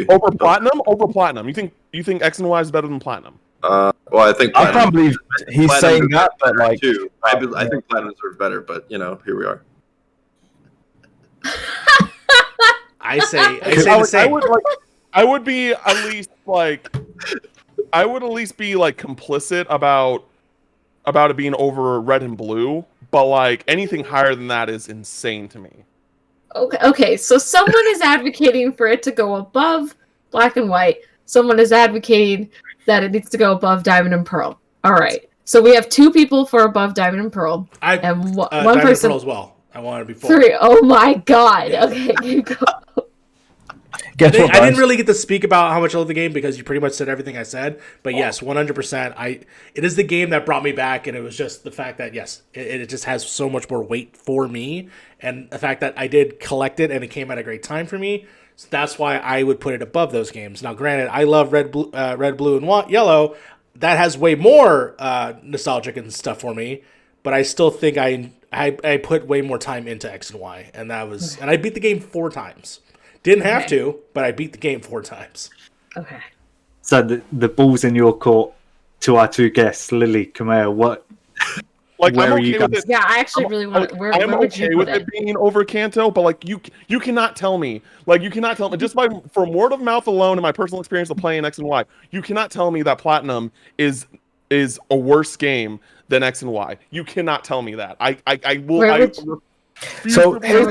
Over Platinum? You think X and Y is better than Platinum? Well, I think I can't believe he's saying that, but like, too. I think Platinum are better, but here we are. I say the same. I would be at least like, I would at least be like complicit about it being over Red and Blue, but like anything higher than that is insane to me. Okay, so someone is advocating for it to go above Black and White. Someone is advocating that it needs to go above Diamond and Pearl. All right, so we have 2 people for above Diamond and Pearl, and one Diamond person and Pearl as well. I wanted to be 3. Oh my god! Okay, you go. I didn't really get to speak about how much I love the game because you pretty much said everything I said. But yes, 100%. It is the game that brought me back, and it was just the fact that yes, it just has so much more weight for me, and the fact that I did collect it and it came at a great time for me. So that's why I would put it above those games. Now, granted, I love Red, Blue, and Yellow. That has way more nostalgic and stuff for me. But I still think I put way more time into X and Y, and I beat the game 4 times. Didn't have to, but I beat the game 4 times. Okay. So the ball's in your court to our 2 guests, Lily, Kuamil. What? Like, where I'm are okay you with guys? it. Yeah, I actually really want. I'm okay with it being over Kanto, but like you cannot tell me, just from word of mouth alone and my personal experience of playing X and Y, you cannot tell me that Platinum is a worse game than X and Y. You cannot tell me that. I will. So here's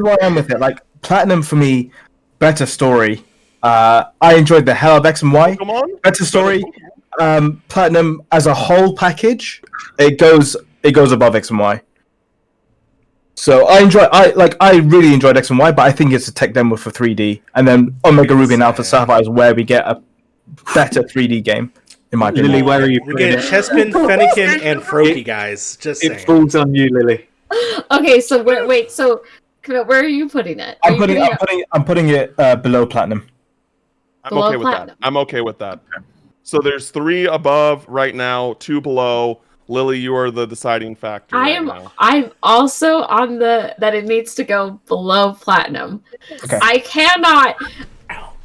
where I am with it. Like Platinum for me, better story. I enjoyed the hell of X and Y. Better story. Platinum as a whole package, it goes above X and Y. So I really enjoyed X and Y, but I think it's a tech demo for 3D, and then Omega Ruby and Alpha Sapphire is where we get a better 3D game. In my opinion. Lily, where are you? We get Chespin, Fennekin, and Froakie, guys. Just it falls on you, Lily. Okay, so where are you putting it? I'm putting it below Platinum. I'm okay with that. I'm okay with that. So there's 3 above right now, 2 below. Lily, you are the deciding factor. I'm also on that it needs to go below Platinum. Okay. I cannot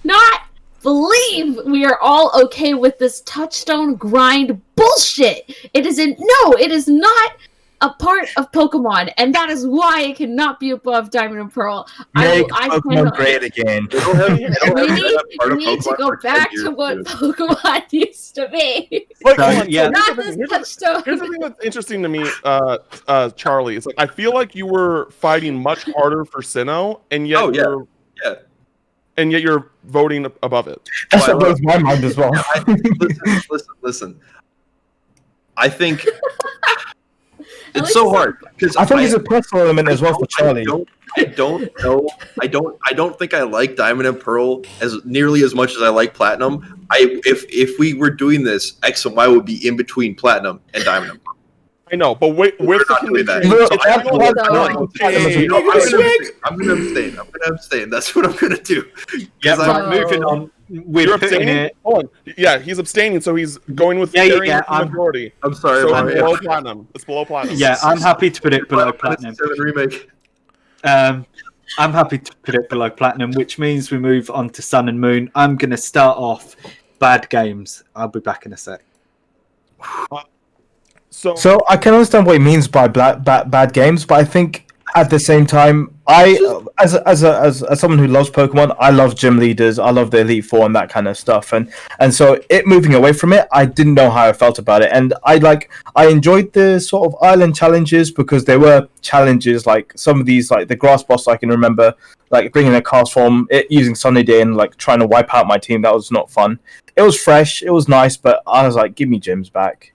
not believe we are all okay with this touchstone grind bullshit. It is not a part of Pokemon, and that is why it cannot be above Diamond and Pearl. Make Pokemon great again. We need to go back to what Pokemon used to be. Not this touchstone. Here's the thing that's interesting to me, Charlie. It's like I feel like you were fighting much harder for Sinnoh, and yet and yet you're voting above it. That's what blows my mind as well. Listen. I think it's so hard because I think it's a personal element as well for Charlie. I don't know. I don't think I like Diamond and Pearl as nearly as much as I like Platinum. If we were doing this, X and Y would be in between Platinum and Diamond and Pearl. I know, but we're not doing that. I'm gonna abstain. That's what I'm gonna do. Yeah, moving on. We're abstaining. it. Hold on. Yeah, he's abstaining, so he's going with the majority. I'm sorry. So it's below Platinum. It's below Platinum. Yeah, I'm happy to put it below Platinum. Remake. I'm happy to put it below Platinum, which means we move on to Sun and Moon. I'm going to start off bad games. I'll be back in a sec. So I can understand what he means by bad games, but I think at the same time, as someone who loves Pokemon, I love gym leaders, I love the Elite Four and that kind of stuff, and so it moving away from it, I didn't know how I felt about it, and I enjoyed the sort of island challenges because there were challenges like some of these, like the grass boss. I can remember like bringing a cast form, using Sunny Day and like trying to wipe out my team. That was not fun. It was fresh, it was nice, but I was like, give me gyms back.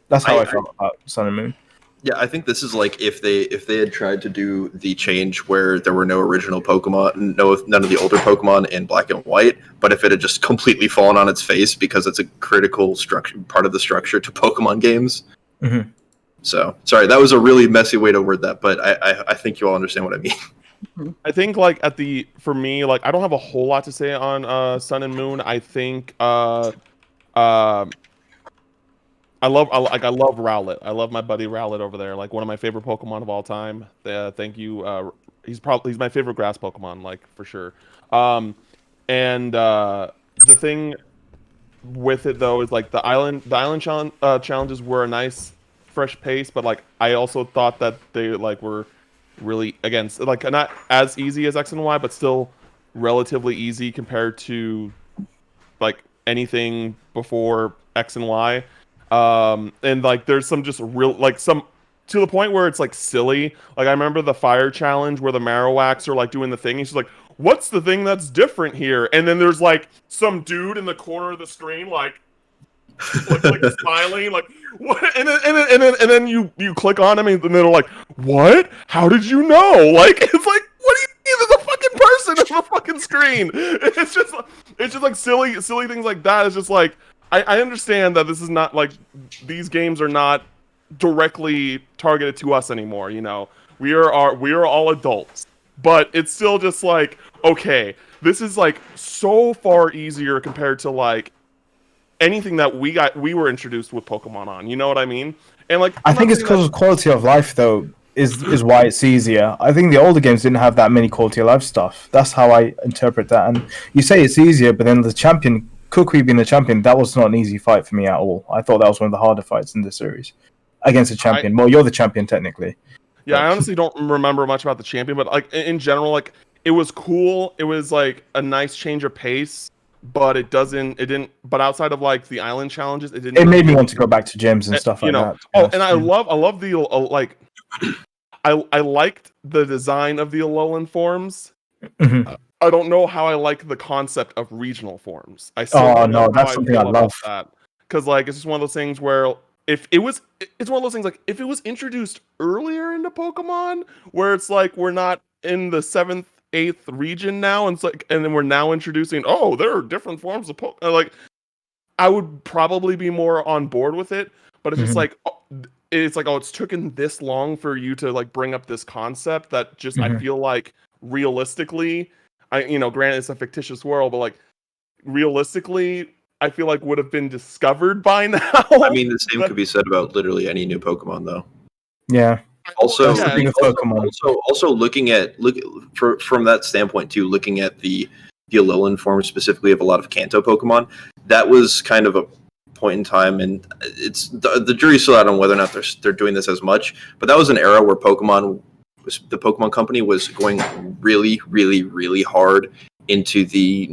That's how I felt about Sun and Moon. Yeah, I think this is like if they had tried to do the change where there were no original Pokemon, none of the older Pokemon in Black and White, but if it had just completely fallen on its face because it's a critical part of the structure to Pokemon games. Mm-hmm. So sorry, that was a really messy way to word that, but I think you all understand what I mean. I think for me, like I don't have a whole lot to say on Sun and Moon. I think I love Rowlet. I love my buddy Rowlet over there. Like one of my favorite Pokemon of all time. Thank you. He's my favorite grass Pokemon, like for sure. And the thing with it though is like the island challenges were a nice fresh pace, but like I also thought that they like were really like not as easy as X and Y, but still relatively easy compared to like anything before X and Y. And like there's some just real like some to the point where it's like silly. Like I remember the fire challenge where the Marowaks are like doing the thing and she's like, what's the thing that's different here? And then there's like some dude in the corner of the screen like smiling like what, and then you click on him and then they're like, what? How did you know? Like it's like, what do you mean there's a fucking person on the fucking screen? It's just like silly things like that. It's just like I understand that this is not like these games are not directly targeted to us anymore. You know, we are all adults, but it's still just like, okay, this is like so far easier compared to like anything that we were introduced with Pokemon on. You know what I mean? And like I think it's because of quality of life though is why it's easier. I think the older games didn't have that many quality of life stuff. That's how I interpret that. And you say it's easier, but then the champion. Kukui being the champion, that was not an easy fight for me at all. I thought that was one of the harder fights in the series against a champion. Well, you're the champion technically. Yeah, I honestly don't remember much about the champion, but like in general, like it was cool. It was like a nice change of pace, but it didn't. But outside of like the island challenges, it didn't. It made me want to go back to gyms and stuff like that. Oh, and I love the like. I liked the design of the Alolan forms. Mm-hmm. I don't know how I like the concept of regional forms. I still Oh don't know no, that's how something I feel about love. that. Because like it's just one of those things where it's one of those things like if it was introduced earlier into Pokemon, where it's like we're not in the 7th, 8th region now, and it's like, and then we're now introducing, oh, there are different forms of Pokemon. Like, I would probably be more on board with it, but it's just like, it's taken this long for you to like bring up this concept that just I feel like realistically, granted it's a fictitious world, but like realistically, I feel like would have been discovered by now. I mean, the same could be said about literally any new Pokemon, though. Yeah. Also, Pokemon. also looking from that standpoint too, looking at the Alolan form specifically of a lot of Kanto Pokemon, that was kind of a point in time, and it's the jury's still out on whether or not they're doing this as much. But that was an era where the Pokemon Company was going really, really, really hard into the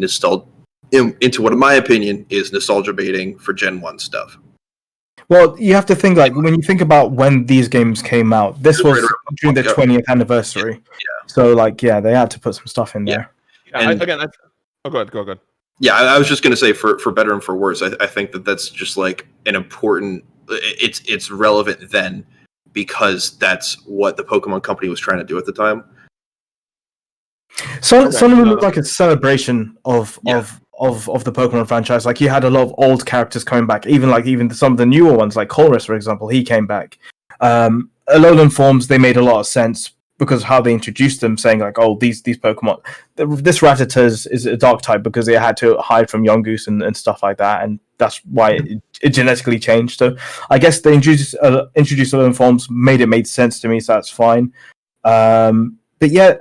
into what, in my opinion, is nostalgia baiting for Gen 1 stuff. Well, you have to think, like, when you think about when these games came out, this was during the 20th anniversary. Yeah. So, like, yeah, they had to put some stuff in there. Yeah, go ahead. Yeah, I was just going to say, for better and for worse, I think that's just, like, an important... It's relevant then, because that's what the Pokemon Company was trying to do at the time. Sun and Moon looked like a celebration of the Pokemon franchise. Like, you had a lot of old characters coming back, even some of the newer ones, like Colress, for example, he came back. Alolan forms, they made a lot of sense because of how they introduced them, saying like, oh, these Pokemon, this Rattata is a dark type because they had to hide from Yungoos and stuff like that, and that's why it genetically changed. So I guess they introduced Alolan forms, made sense to me, so that's fine. But yeah.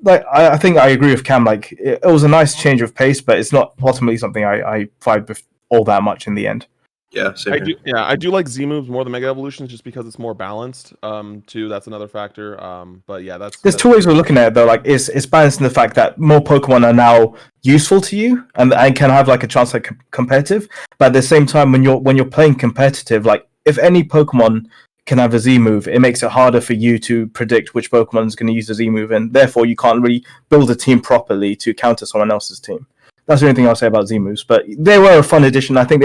I think I agree with Cam. Like, it was a nice change of pace, but it's not ultimately something I vibe with all that much in the end. Yeah, same here. I do like Z moves more than Mega Evolutions just because it's more balanced. Too, that's another factor. But yeah, there's two ways we're looking at it though. Like, it's balanced in the fact that more Pokemon are now useful to you and can have like a chance like competitive. But at the same time, when you're playing competitive, like if any Pokemon can have a Z move, it makes it harder for you to predict which Pokemon is going to use the Z move, and therefore you can't really build a team properly to counter someone else's team. That's the only thing I'll say about Z moves, but they were a fun addition. I think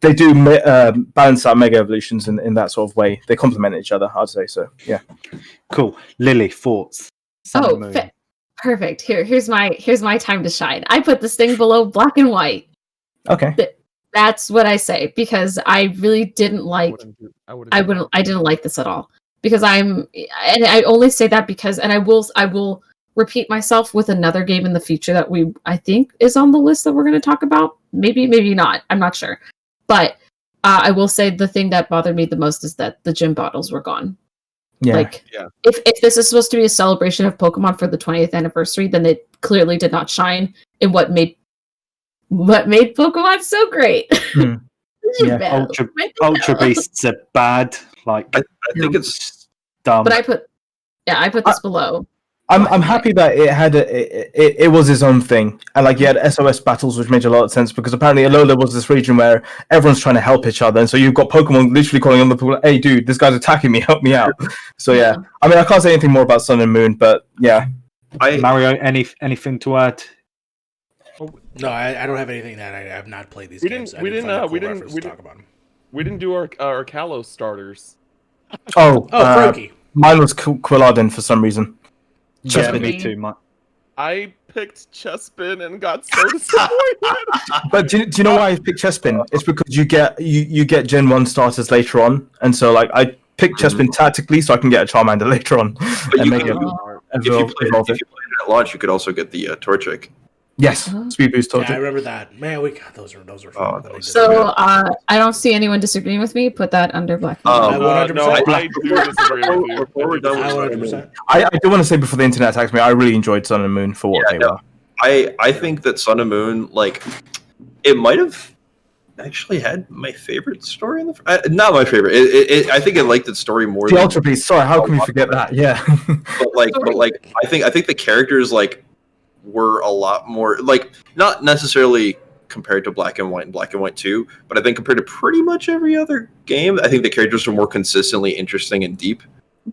they do balance out Mega Evolutions in that sort of way. They complement each other, I'd say so. Yeah. Cool. Lily, thoughts? Perfect. Here's my time to shine. I put this thing below Black and White. Okay. That's what I say, because I really didn't like. I didn't like this at all, because and I only say that because, and I will repeat myself with another game in the future that I think is on the list that we're going to talk about. Maybe not. I'm not sure, but I will say the thing that bothered me the most is that the gym bottles were gone. Yeah. Like, if this is supposed to be a celebration of Pokemon for the 20th anniversary, then it clearly did not shine in what made Pokemon so great. Yeah. Ultra Beasts are bad. Like, I think it's dumb. But I put this below. I'm happy that it was his own thing, and like you had SOS battles, which made a lot of sense because apparently Alola was this region where everyone's trying to help each other, and so you've got Pokemon literally calling on the people, "Hey, dude, this guy's attacking me, help me out." So yeah, I mean, I can't say anything more about Sun and Moon, but yeah. Mario, anything to add? No, I don't have anything that I have not played these games. We didn't do our Kalos starters. Froakie. Mine was Quilladin for some reason. Yeah, me too, Mike. I picked Chespin and got so disappointed. But do you know why I picked Chespin? It's because you get Gen 1 starters later on, and so like I picked Chespin tactically so I can get a Charmander later on. But if you played it at launch, you could also get the Torchic. Yes, Speed Boost Torchic. Yeah, I remember that. Man, those are fun. So I don't see anyone disagreeing with me. Put that under Black. No, I do disagree with you. I do want to say before the internet attacks me, I really enjoyed Sun and Moon for what they were. I think that Sun and Moon, like, it might have actually had my favorite story in the not my favorite. I think I liked its story more. The Ultra Beast. Sorry, how can we forget that? Yeah. but I think the characters were a lot more, like, not necessarily compared to Black and White and Black and White 2, but I think compared to pretty much every other game, I think the characters were more consistently interesting and deep.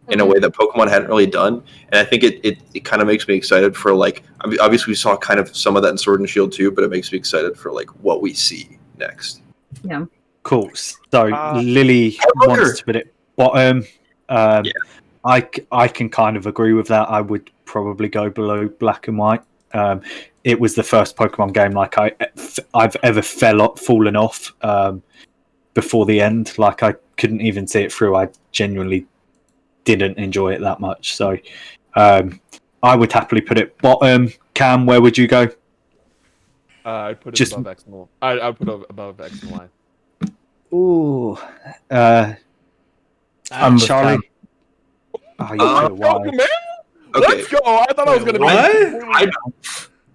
in a way that Pokemon hadn't really done. And I think it kind of makes me excited for like, I mean, obviously we saw kind of some of that in Sword and Shield too, but it makes me excited for like what we see next. Yeah. Cool. So Lily wants to put it bottom. I can kind of agree with that. I would probably go below Black and White. It was the first Pokemon game like I've ever fallen off before the end. Like I couldn't even see it through. I genuinely didn't enjoy it that much. So I would happily put it bottom. Cam, where would you go? I'd put it above X and Y. I'd put it above X and Y. Ooh. Charlie. Man. Let's go. I thought I was going to be.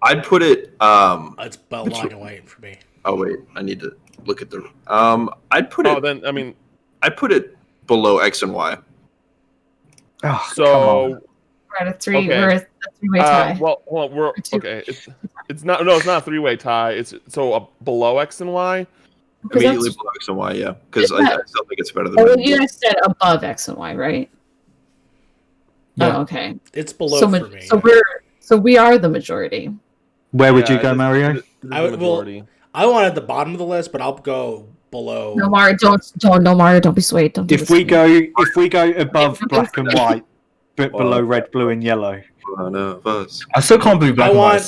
I'd put it. It's about Black and White for me. Oh wait, I need to look at the. I'd put it. Oh, then I mean, I'd put it below X and Y. Oh, so we're at a three-way tie. Well, we're okay. It's not. No, it's not a three-way tie. It's below X and Y. Immediately below X and Y, yeah. Because I still think it's better than. Oh, you guys said above X and Y, right? Yeah. Oh, okay. It's below for me. So we are the majority. Where would you go, Mario? I wanted the bottom of the list, but I'll go below. No, Mario, no, Mario, don't be swayed. Don't. If we go above Black and White, but below Red, Blue, and Yellow. One of us. I still can't believe Black and White.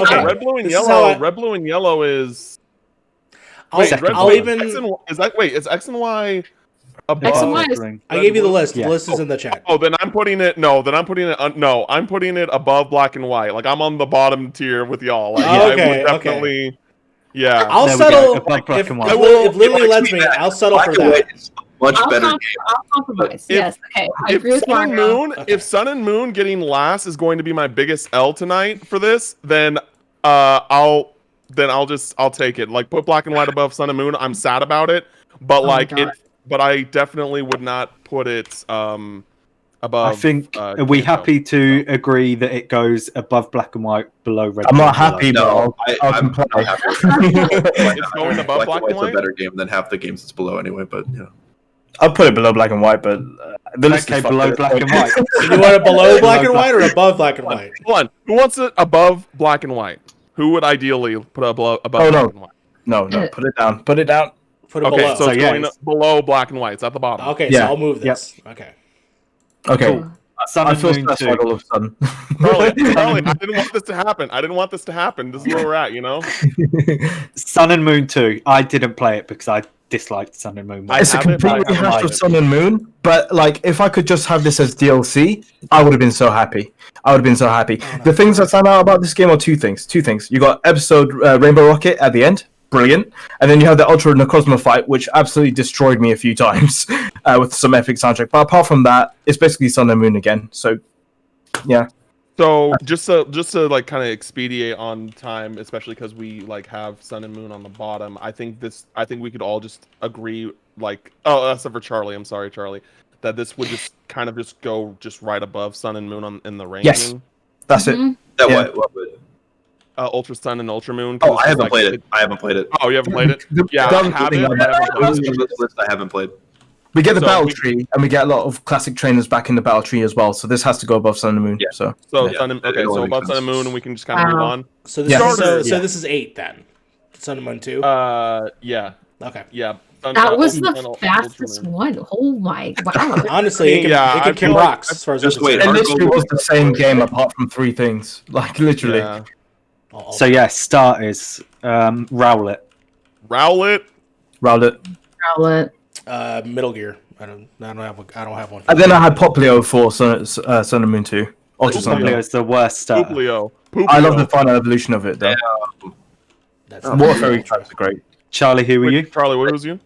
Okay. Red, Blue, and Yellow. Red, Blue, and Yellow is. Is X and Y above? X and Y is... I gave you the list. The list is in the chat. Oh, then I'm putting it. I'm putting it above Black and White. Like I'm on the bottom tier with y'all. Like, I would definitely. Okay. Yeah. I'll settle if Lily lets me. I'll settle for that. Much better game. I'll compromise. Yes. Okay. I agree with Sun and Moon. If Sun and Moon getting last is going to be my biggest L tonight for this, then I'll take it. Like put Black and White above Sun and Moon. I'm sad about it, but but I definitely would not put it above. I think are we happy to agree that it goes above Black and White, below Red? I'm not happy, but I'll comply. It's going above Black and White. It's a better game than half the games it's below anyway. But yeah, I'll put it below Black and White, but the list is below Black and White. You want it below Black and White or above Black and White? Hold on. Who wants it above Black and White? Who would ideally put it above Black and White? No, put it down. Put it down. Put it below. So it's going below Black and White. It's at the bottom. Okay, so I'll move this. Okay. Cool. I feel satisfied all of a sudden. Charlie, I didn't want this to happen. This is where we're at, you know? Sun and Moon 2. I didn't play it because I disliked Sun and Moon. It's a complete rehash of Sun and Moon, but like if I could just have this as DLC, I would have been so happy. The things that stand out about this game are two things. You got episode Rainbow Rocket at the end. Brilliant. And then you have the Ultra Necrozma fight, which absolutely destroyed me a few times with some epic soundtrack. But apart from that, it's basically Sun and Moon again. So, yeah. So just to like kind of expedite on time, especially because we like have Sun and Moon on the bottom. I think we could all just agree, like, except for Charlie. I'm sorry, Charlie, that this would just kind of just go just right above Sun and Moon in the ranking. Yes, that's it. What would? Ultra Sun and Ultra Moon. Oh, I haven't played it. I haven't played it. Oh, you haven't played it? Yeah, I haven't played. We get the battle tree, and we get a lot of classic trainers back in the battle tree as well. So this has to go above Sun and Moon. Yeah. So above Sun and Moon, and we can just kind of move on. So this is 8 then. Sun and Moon 2. Yeah. Okay. Yeah. That was the fastest one. Oh my wow! Honestly, it could kill rocks as far as just wait. It literally was the same game apart from 3 things. Like literally. Yeah. So starters. Rowlet. Middle Gear. I don't have one. And then I had Poplio for Sun and Moon 2. Poplio is the worst starter. Poplio. I love the final evolution of it though. Water Fairy types are great. Charlie, who were you? Charlie, what was you?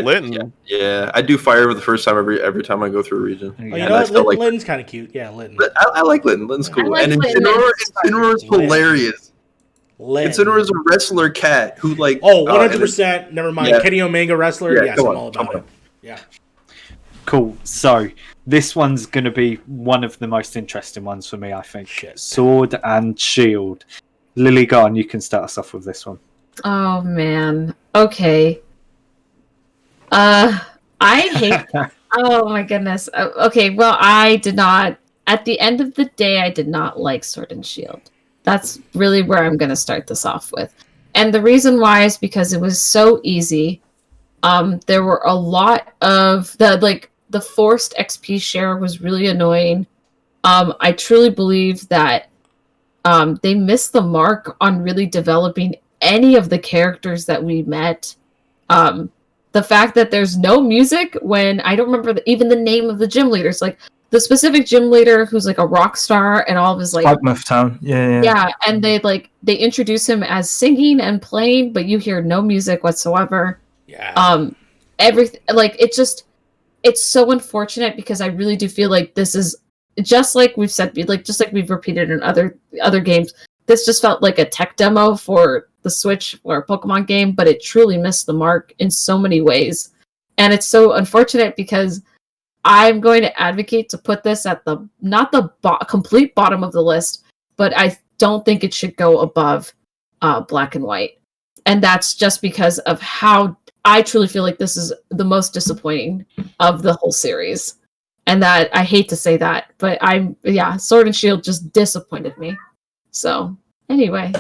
Linton. Yeah, I do fire the first time every time I go through a region. Oh, you know what? Linton's kind of cute. Yeah, Linton. I like Linton. Linton's cool. And Incineroar is hilarious. Incineroar is a wrestler cat who like. Oh, 100%. Never mind. Yeah. Kenny Omega wrestler. Yes, I'm all about it. Yeah. Cool. So this one's going to be one of the most interesting ones for me, I think. Sword and Shield. Lily, go on. You can start us off with this one. Oh man. Okay. I hate Oh my goodness. Okay, well, I did not. At the end of the day, I did not like Sword and Shield. That's really where I'm going to start this off with. And the reason why is because it was so easy. There were a lot of the forced XP share was really annoying. I truly believe that they missed the mark on really developing any of the characters that we met. The fact that there's no music when I don't remember even the name of the gym leaders, like the specific gym leader who's like a rock star and all of his like Spikemuth Town. Yeah. And they introduce him as singing and playing, but you hear no music whatsoever. Yeah. Everything like it's so unfortunate because I really do feel like this is just like we've said, like just like we've repeated in other games. This just felt like a tech demo for the Switch or a Pokemon game, but it truly missed the mark in so many ways. And it's so unfortunate because I'm going to advocate to put this at the not the complete bottom of the list, but I don't think it should go above Black and White. And that's just because of how I truly feel like this is the most disappointing of the whole series. And that I hate to say that, but Sword and Shield just disappointed me. So anyway,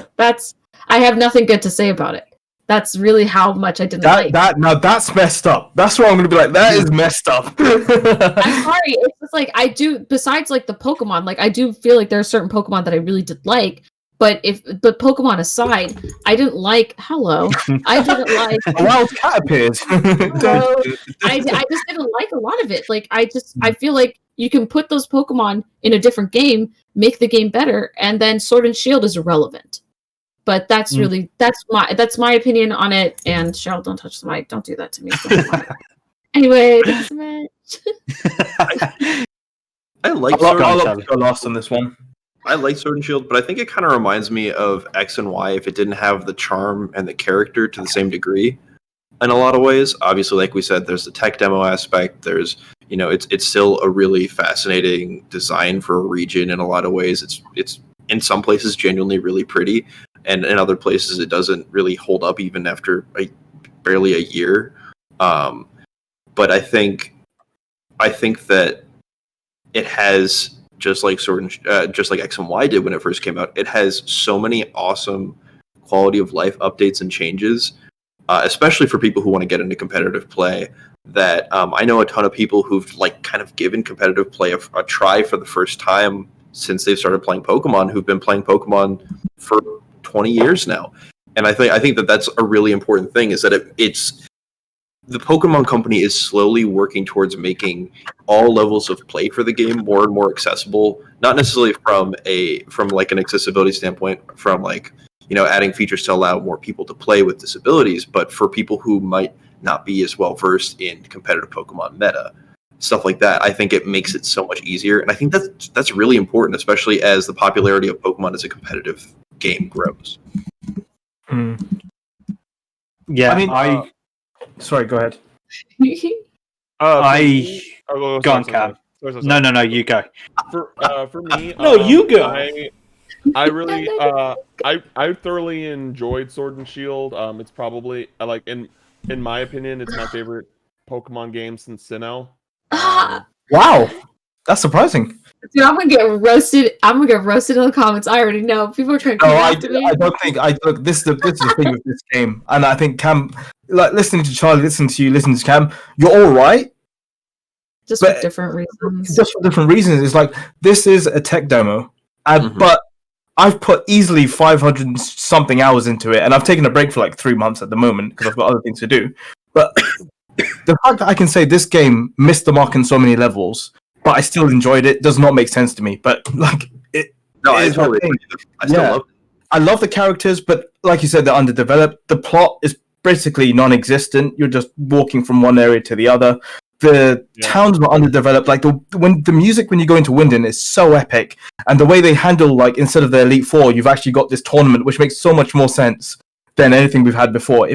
I have nothing good to say about it. That's really how much I didn't like. Now that's messed up. That's what I'm gonna be like. That is messed up. I'm sorry. It's just like I do. Besides, like the Pokemon, like I do feel like there are certain Pokemon that I really did like. But Pokemon aside, I didn't like. Hello, I didn't like. A wild cat appears. I just didn't like a lot of it. Like I feel like you can put those Pokemon in a different game, make the game better, and then Sword and Shield is irrelevant. But that's really that's my opinion on it. And Cheryl, don't touch the mic. Don't do that to me. Anyway, that's it. I like I'll go last on this one. I like Sword and Shield, but I think it kind of reminds me of X and Y if it didn't have the charm and the character to the same degree. In a lot of ways, obviously, like we said, there's the tech demo aspect. There's, it's still a really fascinating design for a region. In a lot of ways, it's in some places genuinely really pretty, and in other places it doesn't really hold up even after barely a year. But I think that it has. Just like just like X and Y did when it first came out, it has so many awesome quality of life updates and changes, especially for people who want to get into competitive play. That I know a ton of people who've like kind of given competitive play a try for the first time since they've started playing Pokemon, who've been playing Pokemon for 20 years now. And I think that that's a really important thing, is that it's the Pokemon Company is slowly working towards making all levels of play for the game more and more accessible. Not necessarily from like an accessibility standpoint, from like, adding features to allow more people to play with disabilities, but for people who might not be as well versed in competitive Pokemon meta, stuff like that. I think it makes it so much easier, and I think that's really important, especially as the popularity of Pokemon as a competitive game grows. Yeah, I mean, sorry, go ahead. Go on, Cam. No, you go. For me, no, you go. I really, I thoroughly enjoyed Sword and Shield. It's probably in my opinion, it's my favorite Pokemon game since Sinnoh. Wow, that's surprising. Dude, I'm gonna get roasted. I'm gonna get roasted in the comments. I already know. People are trying to come after me. I don't think. Look, this is the thing with this game, and I think Cam, like listening to Charlie, listening to you, listening to Cam, you're all right. Just for different reasons. Just for different reasons. It's like this is a tech demo, but I've put easily 500 something hours into it, and I've taken a break for like 3 months at the moment because I've got other things to do. But the fact that I can say this game missed the mark on so many levels, but I still enjoyed it, does not make sense to me. But like it, I still love it. I love the characters, but like you said, they're underdeveloped. The plot is basically non-existent. You're just walking from one area to the other. The towns were underdeveloped. Like the music when you go into Winden is so epic, and the way they handle, like, instead of the Elite Four, you've actually got this tournament, which makes so much more sense than anything we've had before.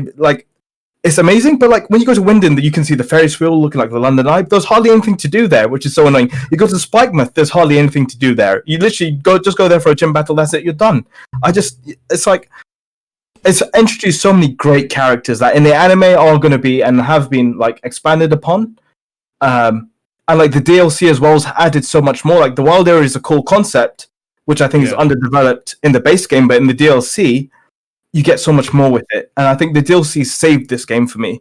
It's amazing, but like when you go to Winden, you can see the Ferris wheel looking like the London Eye. There's hardly anything to do there, which is so annoying. You go to Spikemuth, there's hardly anything to do there. You literally go there for a gym battle. That's it. You're done. It's introduced so many great characters that in the anime are going to be and have been like expanded upon. And like the DLC as well has added so much more. Like the wild area is a cool concept, which I think is underdeveloped in the base game, but in the DLC, you get so much more with it. And I think the DLC saved this game for me.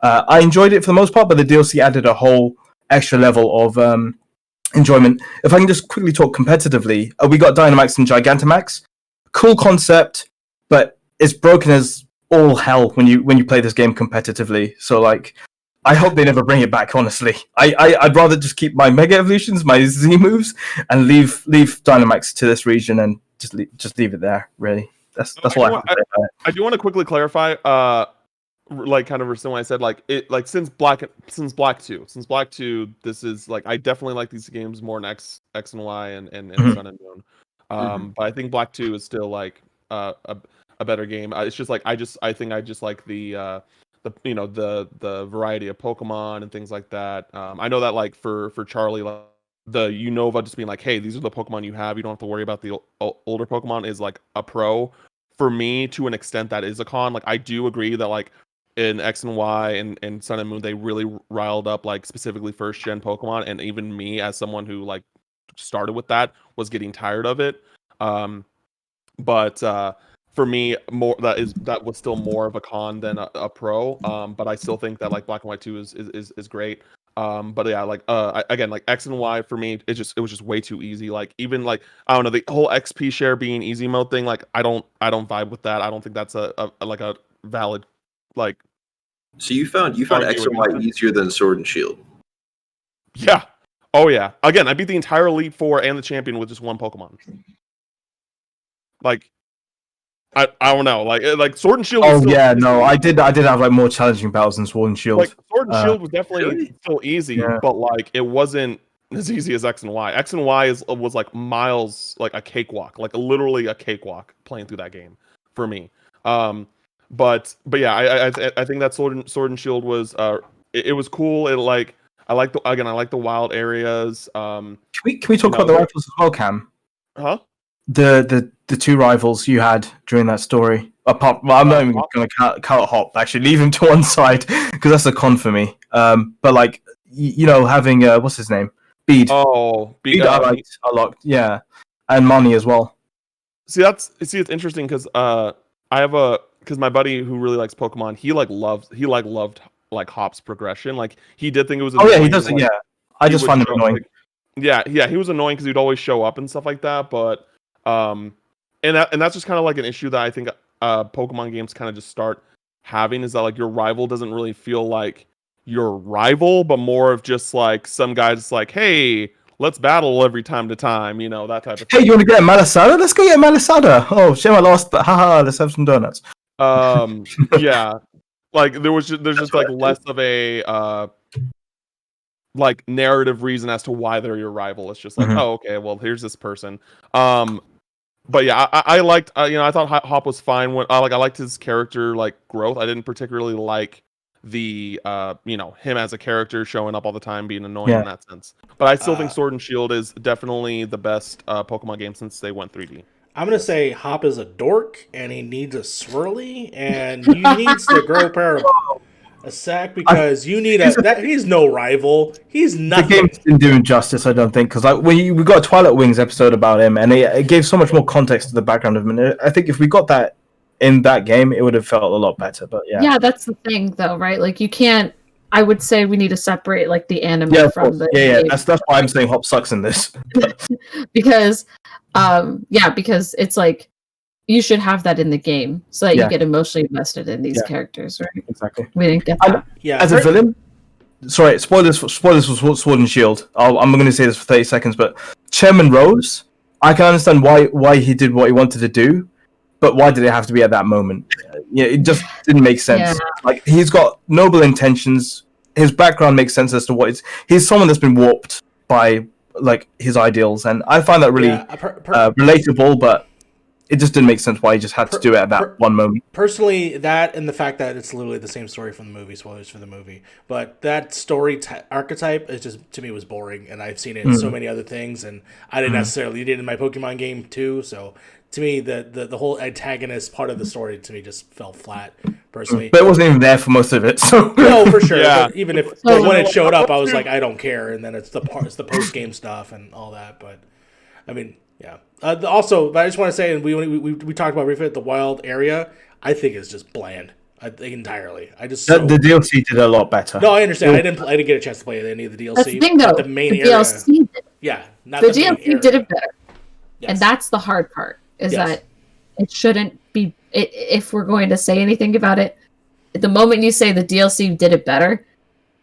I enjoyed it for the most part, but the DLC added a whole extra level of enjoyment. If I can just quickly talk competitively, we got Dynamax and Gigantamax. Cool concept, but it's broken as all hell when you play this game competitively. So like, I hope they never bring it back. Honestly, I'd rather just keep my Mega Evolutions, my Z moves, and leave Dynamax to this region and just leave it there. Really, that's what I have to say about it. I do want to quickly clarify. Like kind of what I said, like it, like since Black 2, this is like I definitely like these games more than X and Y and Sun and Moon. But I think Black 2 is still like a better game. It's just like I think I just like the variety of Pokemon and things like that. I know that like for Charlie, like, the Unova just being like, hey, these are the Pokemon you have. You don't have to worry about the older Pokemon is like a pro. For me, to an extent, that is a con. Like I do agree that like in X and Y and Sun and Moon, they really riled up like specifically first gen Pokemon, and even me as someone who like started with that was getting tired of it. But for me, that was still more of a con than a pro. But I still think that like Black and White 2 is great. But yeah, like again, like X and Y for me, it was just way too easy. Like even like I don't know, the whole XP share being easy mode thing, like I don't vibe with that. I don't think that's a valid like. So you found X and Y easier than Sword and Shield? Yeah. Oh yeah. Again, I beat the entire Elite Four and the champion with just one Pokemon. Like, I don't know. Like Sword and Shield. Oh yeah, no, I did have like more challenging battles than Sword and Shield. Like Sword and Shield was definitely still easy, but like it wasn't as easy as X and Y. X and Y was like miles, like a cakewalk, like literally a cakewalk playing through that game for me. But yeah, I think that Sword and Shield was it was cool. It like I like the wild areas. Can we talk about the rivals as well, Cam? Huh? The two rivals you had during that story. I'm not even going to count Hop. Actually, leave him to one side because that's a con for me. But like having what's his name, Bede. Oh, Bede I liked a lot. Yeah, and Money as well. See, it's interesting because because my buddy who really likes Pokemon, he loved Hop's progression. Like he did think it was. Oh yeah, he doesn't. Like, I just find him annoying. Like, yeah, he was annoying because he'd always show up and stuff like that. But and that's just kind of like an issue that I think Pokemon games kind of just start having, is that like your rival doesn't really feel like your rival, but more of just like some guy just like, hey, let's battle every time to time, that type of thing. Hey, you want to get a Malasada? Let's go get a Malasada. Oh, shame I lost, but haha, let's have some donuts. Yeah, like there's just like less of a like narrative reason as to why they're your rival. It's just like, oh, okay, well, here's this person. But yeah, I liked, I thought Hop was fine when I liked his character like growth. I didn't particularly like the him as a character showing up all the time being annoying in that sense. But I still think Sword and Shield is definitely the best Pokemon game since they went 3D. I'm gonna say Hop is a dork and he needs a swirly and he needs to grow a pair of a sack because he's no rival. He's nothing. The game didn't do him justice, I don't think, because like we got a Twilight Wings episode about him, and it gave so much more context to the background of him. And I think if we got that in that game, it would have felt a lot better. But yeah, that's the thing, though, right? Like you can't. I would say we need to separate like the anime from the game. That's why I'm saying Hop sucks in this. because it's like you should have that in the game so that you get emotionally invested in these characters, right? Exactly. We didn't get that. As a villain, sorry, spoilers for Sword and Shield. I'm going to say this for 30 seconds, but Chairman Rose, I can understand why he did what he wanted to do, but why did it have to be at that moment? It just didn't make sense. Yeah. Like he's got noble intentions. His background makes sense as to he's someone that's been warped by like his ideals, and I find that really relatable, but it just didn't make sense why he just had to do it at that one moment. Personally, that and the fact that it's literally the same story from the movie, spoilers for the movie, but that story archetype is just, to me, was boring, and I've seen it in so many other things, and I didn't necessarily need it in my Pokemon game too, so to me, the whole antagonist part of the story to me just fell flat, personally. But it wasn't even there for most of it. So no, for sure. Yeah. But even if when it showed up, I was like, I don't care. And then it's the post game stuff and all that. But I mean, yeah. Also, but I just want to say, and we talked about Refit, the wild area. I think is just bland. I think entirely. I just the DLC did a lot better. No, I understand. I didn't get a chance to play any of the DLC. That's the thing, though. The main the area. DLC did. Yeah, not the DLC did it better, yes. and that's the hard part. Is Yes. that it shouldn't be. If we're going to say anything about it, the moment you say the DLC did it better,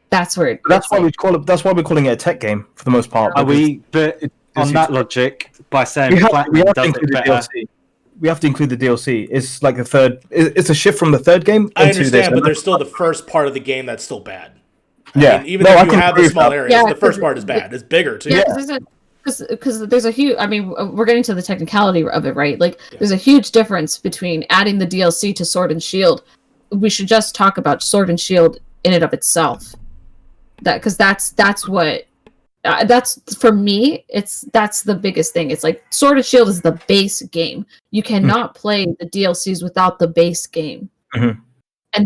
that's where. That's why we call it. That's why we're calling it a tech game for the most part. Are we? But on that logic, by saying we have Platinum to does it include the better, DLC. We have to include the DLC. It's like the third. It's a shift from the third game. I into understand, this. but there's still the first part of the game that's still bad. Yeah. I mean, even if you have the small areas, Yeah, the first part is bad. It's bigger too. Yeah, because there's a huge. I mean, we're getting to the technicality of it, right? Like, there's a huge difference between adding the DLC to Sword and Shield. We should just talk about Sword and Shield in and of itself. Because that's what. That's for me. That's the biggest thing. It's like Sword and Shield is the base game. You cannot play the DLCs without the base game, and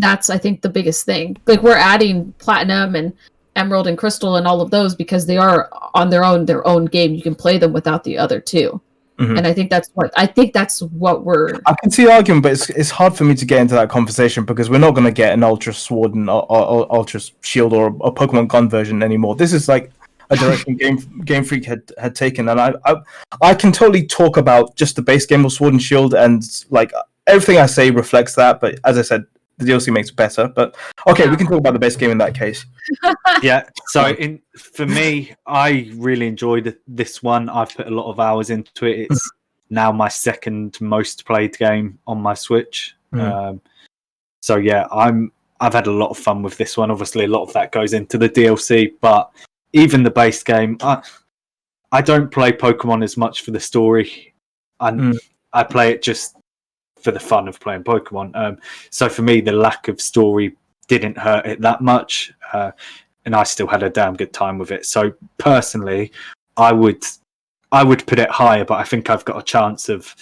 that's, I think, the biggest thing. Like, we're adding Platinum and Emerald and Crystal and all of those because they are on their own game. You can play them without the other two, and I think that's what we're. I can see the argument, but it's hard for me to get into that conversation because we're not going to get an Ultra Sword and Ultra Shield or a Pokemon Gun version anymore. This is like a direction Game Freak had taken, and I can totally talk about just the base game of Sword and Shield, and like everything I say reflects that. But as I said, the DLC makes it better. But okay, we can talk about the base game in that case. Yeah. So for me, I really enjoyed this one. I've put a lot of hours into it. It's now my second most played game on my Switch. So yeah, I've had a lot of fun with this one. Obviously, a lot of that goes into the DLC, but even the base game, I don't play Pokemon as much for the story. I play it just for the fun of playing Pokemon. So for me, the lack of story didn't hurt it that much, and I still had a damn good time with it. So personally, I would put it higher, but I think I've got a chance of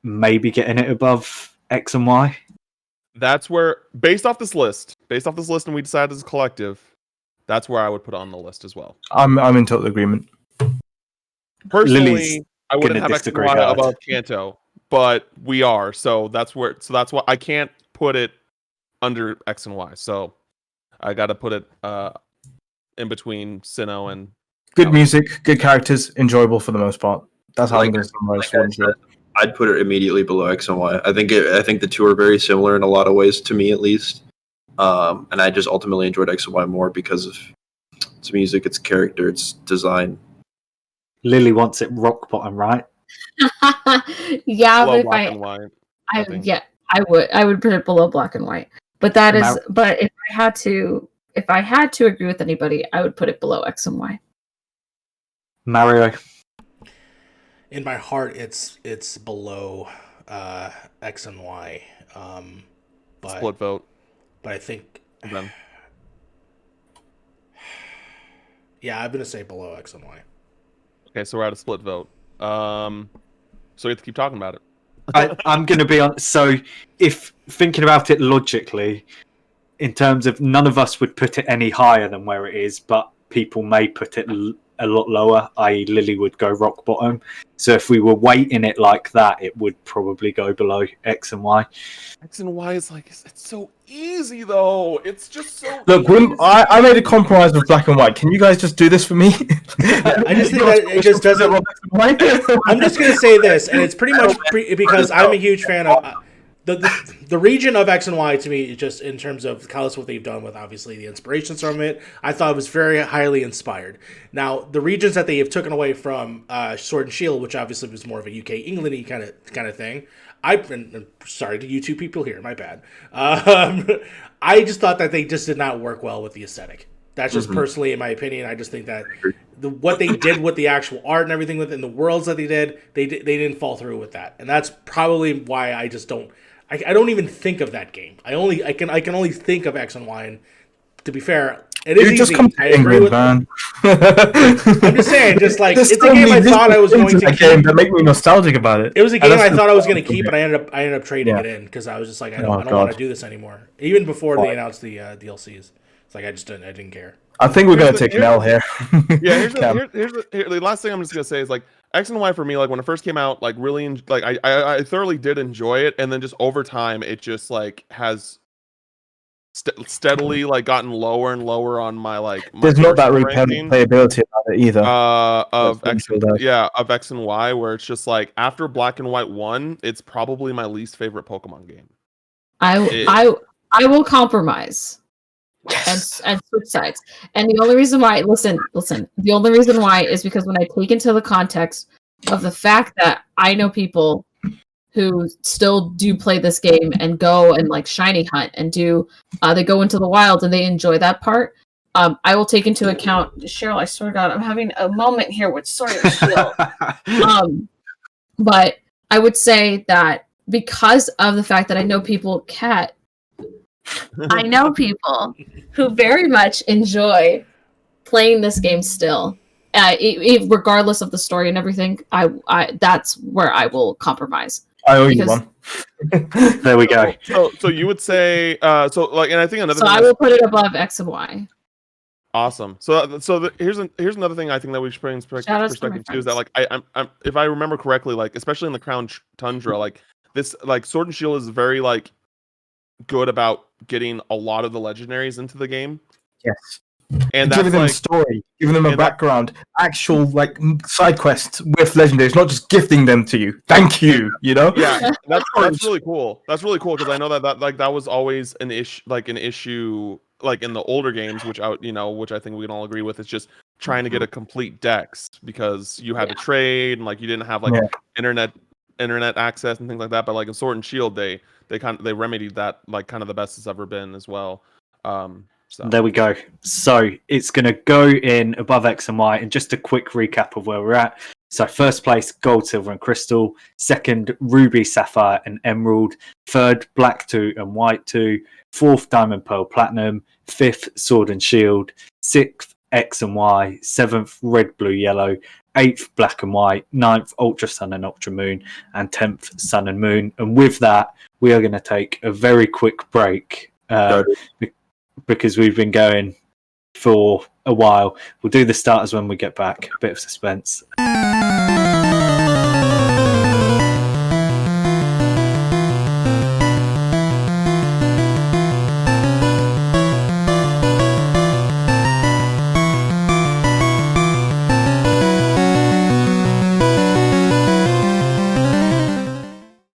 maybe getting it above X and Y. That's where, based off this list, and we decided as a collective, that's where I would put on the list as well. I'm in total agreement. Personally, Lily's I wouldn't have X and Y hard. above Kanto, but we are. So that's why I can't put it under X and Y. So I got to put it in between Sinnoh and Good music, good characters, enjoyable for the most part. That's how I'm going to summarize Sword and Shield. I'd put it immediately below X and Y. I think the two are very similar in a lot of ways, to me at least. And I just ultimately enjoyed X and Y more because of its music, its character, its design. Lily wants it rock bottom, right? Yeah, below but if Black and White. I would put it below Black and White. But that is, but if I had to agree with anybody, I would put it below X and Y. Mario. In my heart, it's below X and Y. But, Split vote. But I think, Then. yeah, I'm gonna say below X and Y. Okay, so we're at a split vote. So we have to keep talking about it. I'm going to be on. So, if thinking about it logically, in terms of none of us would put it any higher than where it is, but people may put it a lot lower, i.e., Lily would go rock bottom. So, if we were weighting it like that, it would probably go below X and Y. X and Y is like, it's so easy though. It's just so Look, easy. I made a compromise with Black and White. Can you guys just do this for me? I just think that it just doesn't. I'm just gonna say this, and it's pretty much because I'm a huge fan of the region of X and Y. To me, just in terms of what they've done with obviously the inspirations from it, I thought it was very highly inspired. Now, the regions that they have taken away from Sword and Shield, which obviously was more of a UK England-y kind of thing. I'm sorry to you two people here, my bad. I just thought that they just did not work well with the aesthetic. That's just personally, in my opinion. I just think that what they did with the actual art and everything within the worlds that they did, they didn't fall through with that, and that's probably why I just don't. I don't even think of that game. I can only think of X and Y. And to be fair, It is just easy. come to I agree England, with man. I'm just saying, just like There's it's so a game many I thought I was going little to things keep. in that game that make me nostalgic about it. It was a And game that's I the thought I was going to problem keep, with but I ended up trading Yeah. it in because I was just like, I Oh, don't want God. to do this anymore. Even before they Fine. announced the DLCs, it's like I didn't care. I think we're going to take an L here. Yeah, here's Cam. the last thing I'm just gonna say is like X and Y for me, like when it first came out, like really like I thoroughly did enjoy it, and then just over time it just like has steadily like gotten lower and lower on my like my There's not that personal ranking, replayability about it either. of That's X what it does. of X and Y, where it's just like after Black and White 1, it's probably my least favorite Pokemon game. I will compromise and switch sides. And the only reason why, listen, the only reason why is because when I take into the context of the fact that I know people who still do play this game and go and like shiny hunt and do they go into the wild and they enjoy that part. I will take into account, Cheryl, I swear to God, I'm having a moment here with Sword and Shield. But I would say that because of the fact that I know people, I know people who very much enjoy playing this game still. Regardless of the story and everything, I that's where I will compromise. I owe you one. There we go. So you would say so like, and I think another So thing I will put it above X and Y. awesome. Here's another thing I think that we should bring in perspective too, is that like I'm if I remember correctly, like especially in the Crown Tundra, like this like Sword and Shield is very like good about getting a lot of the legendaries into the game. Yes. And giving that's them like a story, giving them a and background, actual like side quests with legendaries, not just gifting them to you. Thank you, you know? yeah, that's really cool. That's really cool because I know that was always an issue, like in the older games, which I think we can all agree with. It's just trying to get a complete dex because you had to trade and like you didn't have like internet access and things like that. But like in Sword and Shield, they remedied that like kind of the best it's ever been as well. So. There we go. So it's going to go in above X and Y. And just a quick recap of where we're at. So first place, Gold, Silver and Crystal. Second, Ruby, Sapphire and Emerald. Third, Black 2 and White 2. Fourth, Diamond, Pearl, Platinum. Fifth, Sword and Shield. Sixth, X and Y. Seventh, Red, Blue, Yellow. Eighth, Black and White. Ninth, Ultra Sun and Ultra Moon. And 10th, Sun and Moon. And with that, we are going to take a very quick break. Because we've been going for a while. We'll do the starters when we get back. A bit of suspense.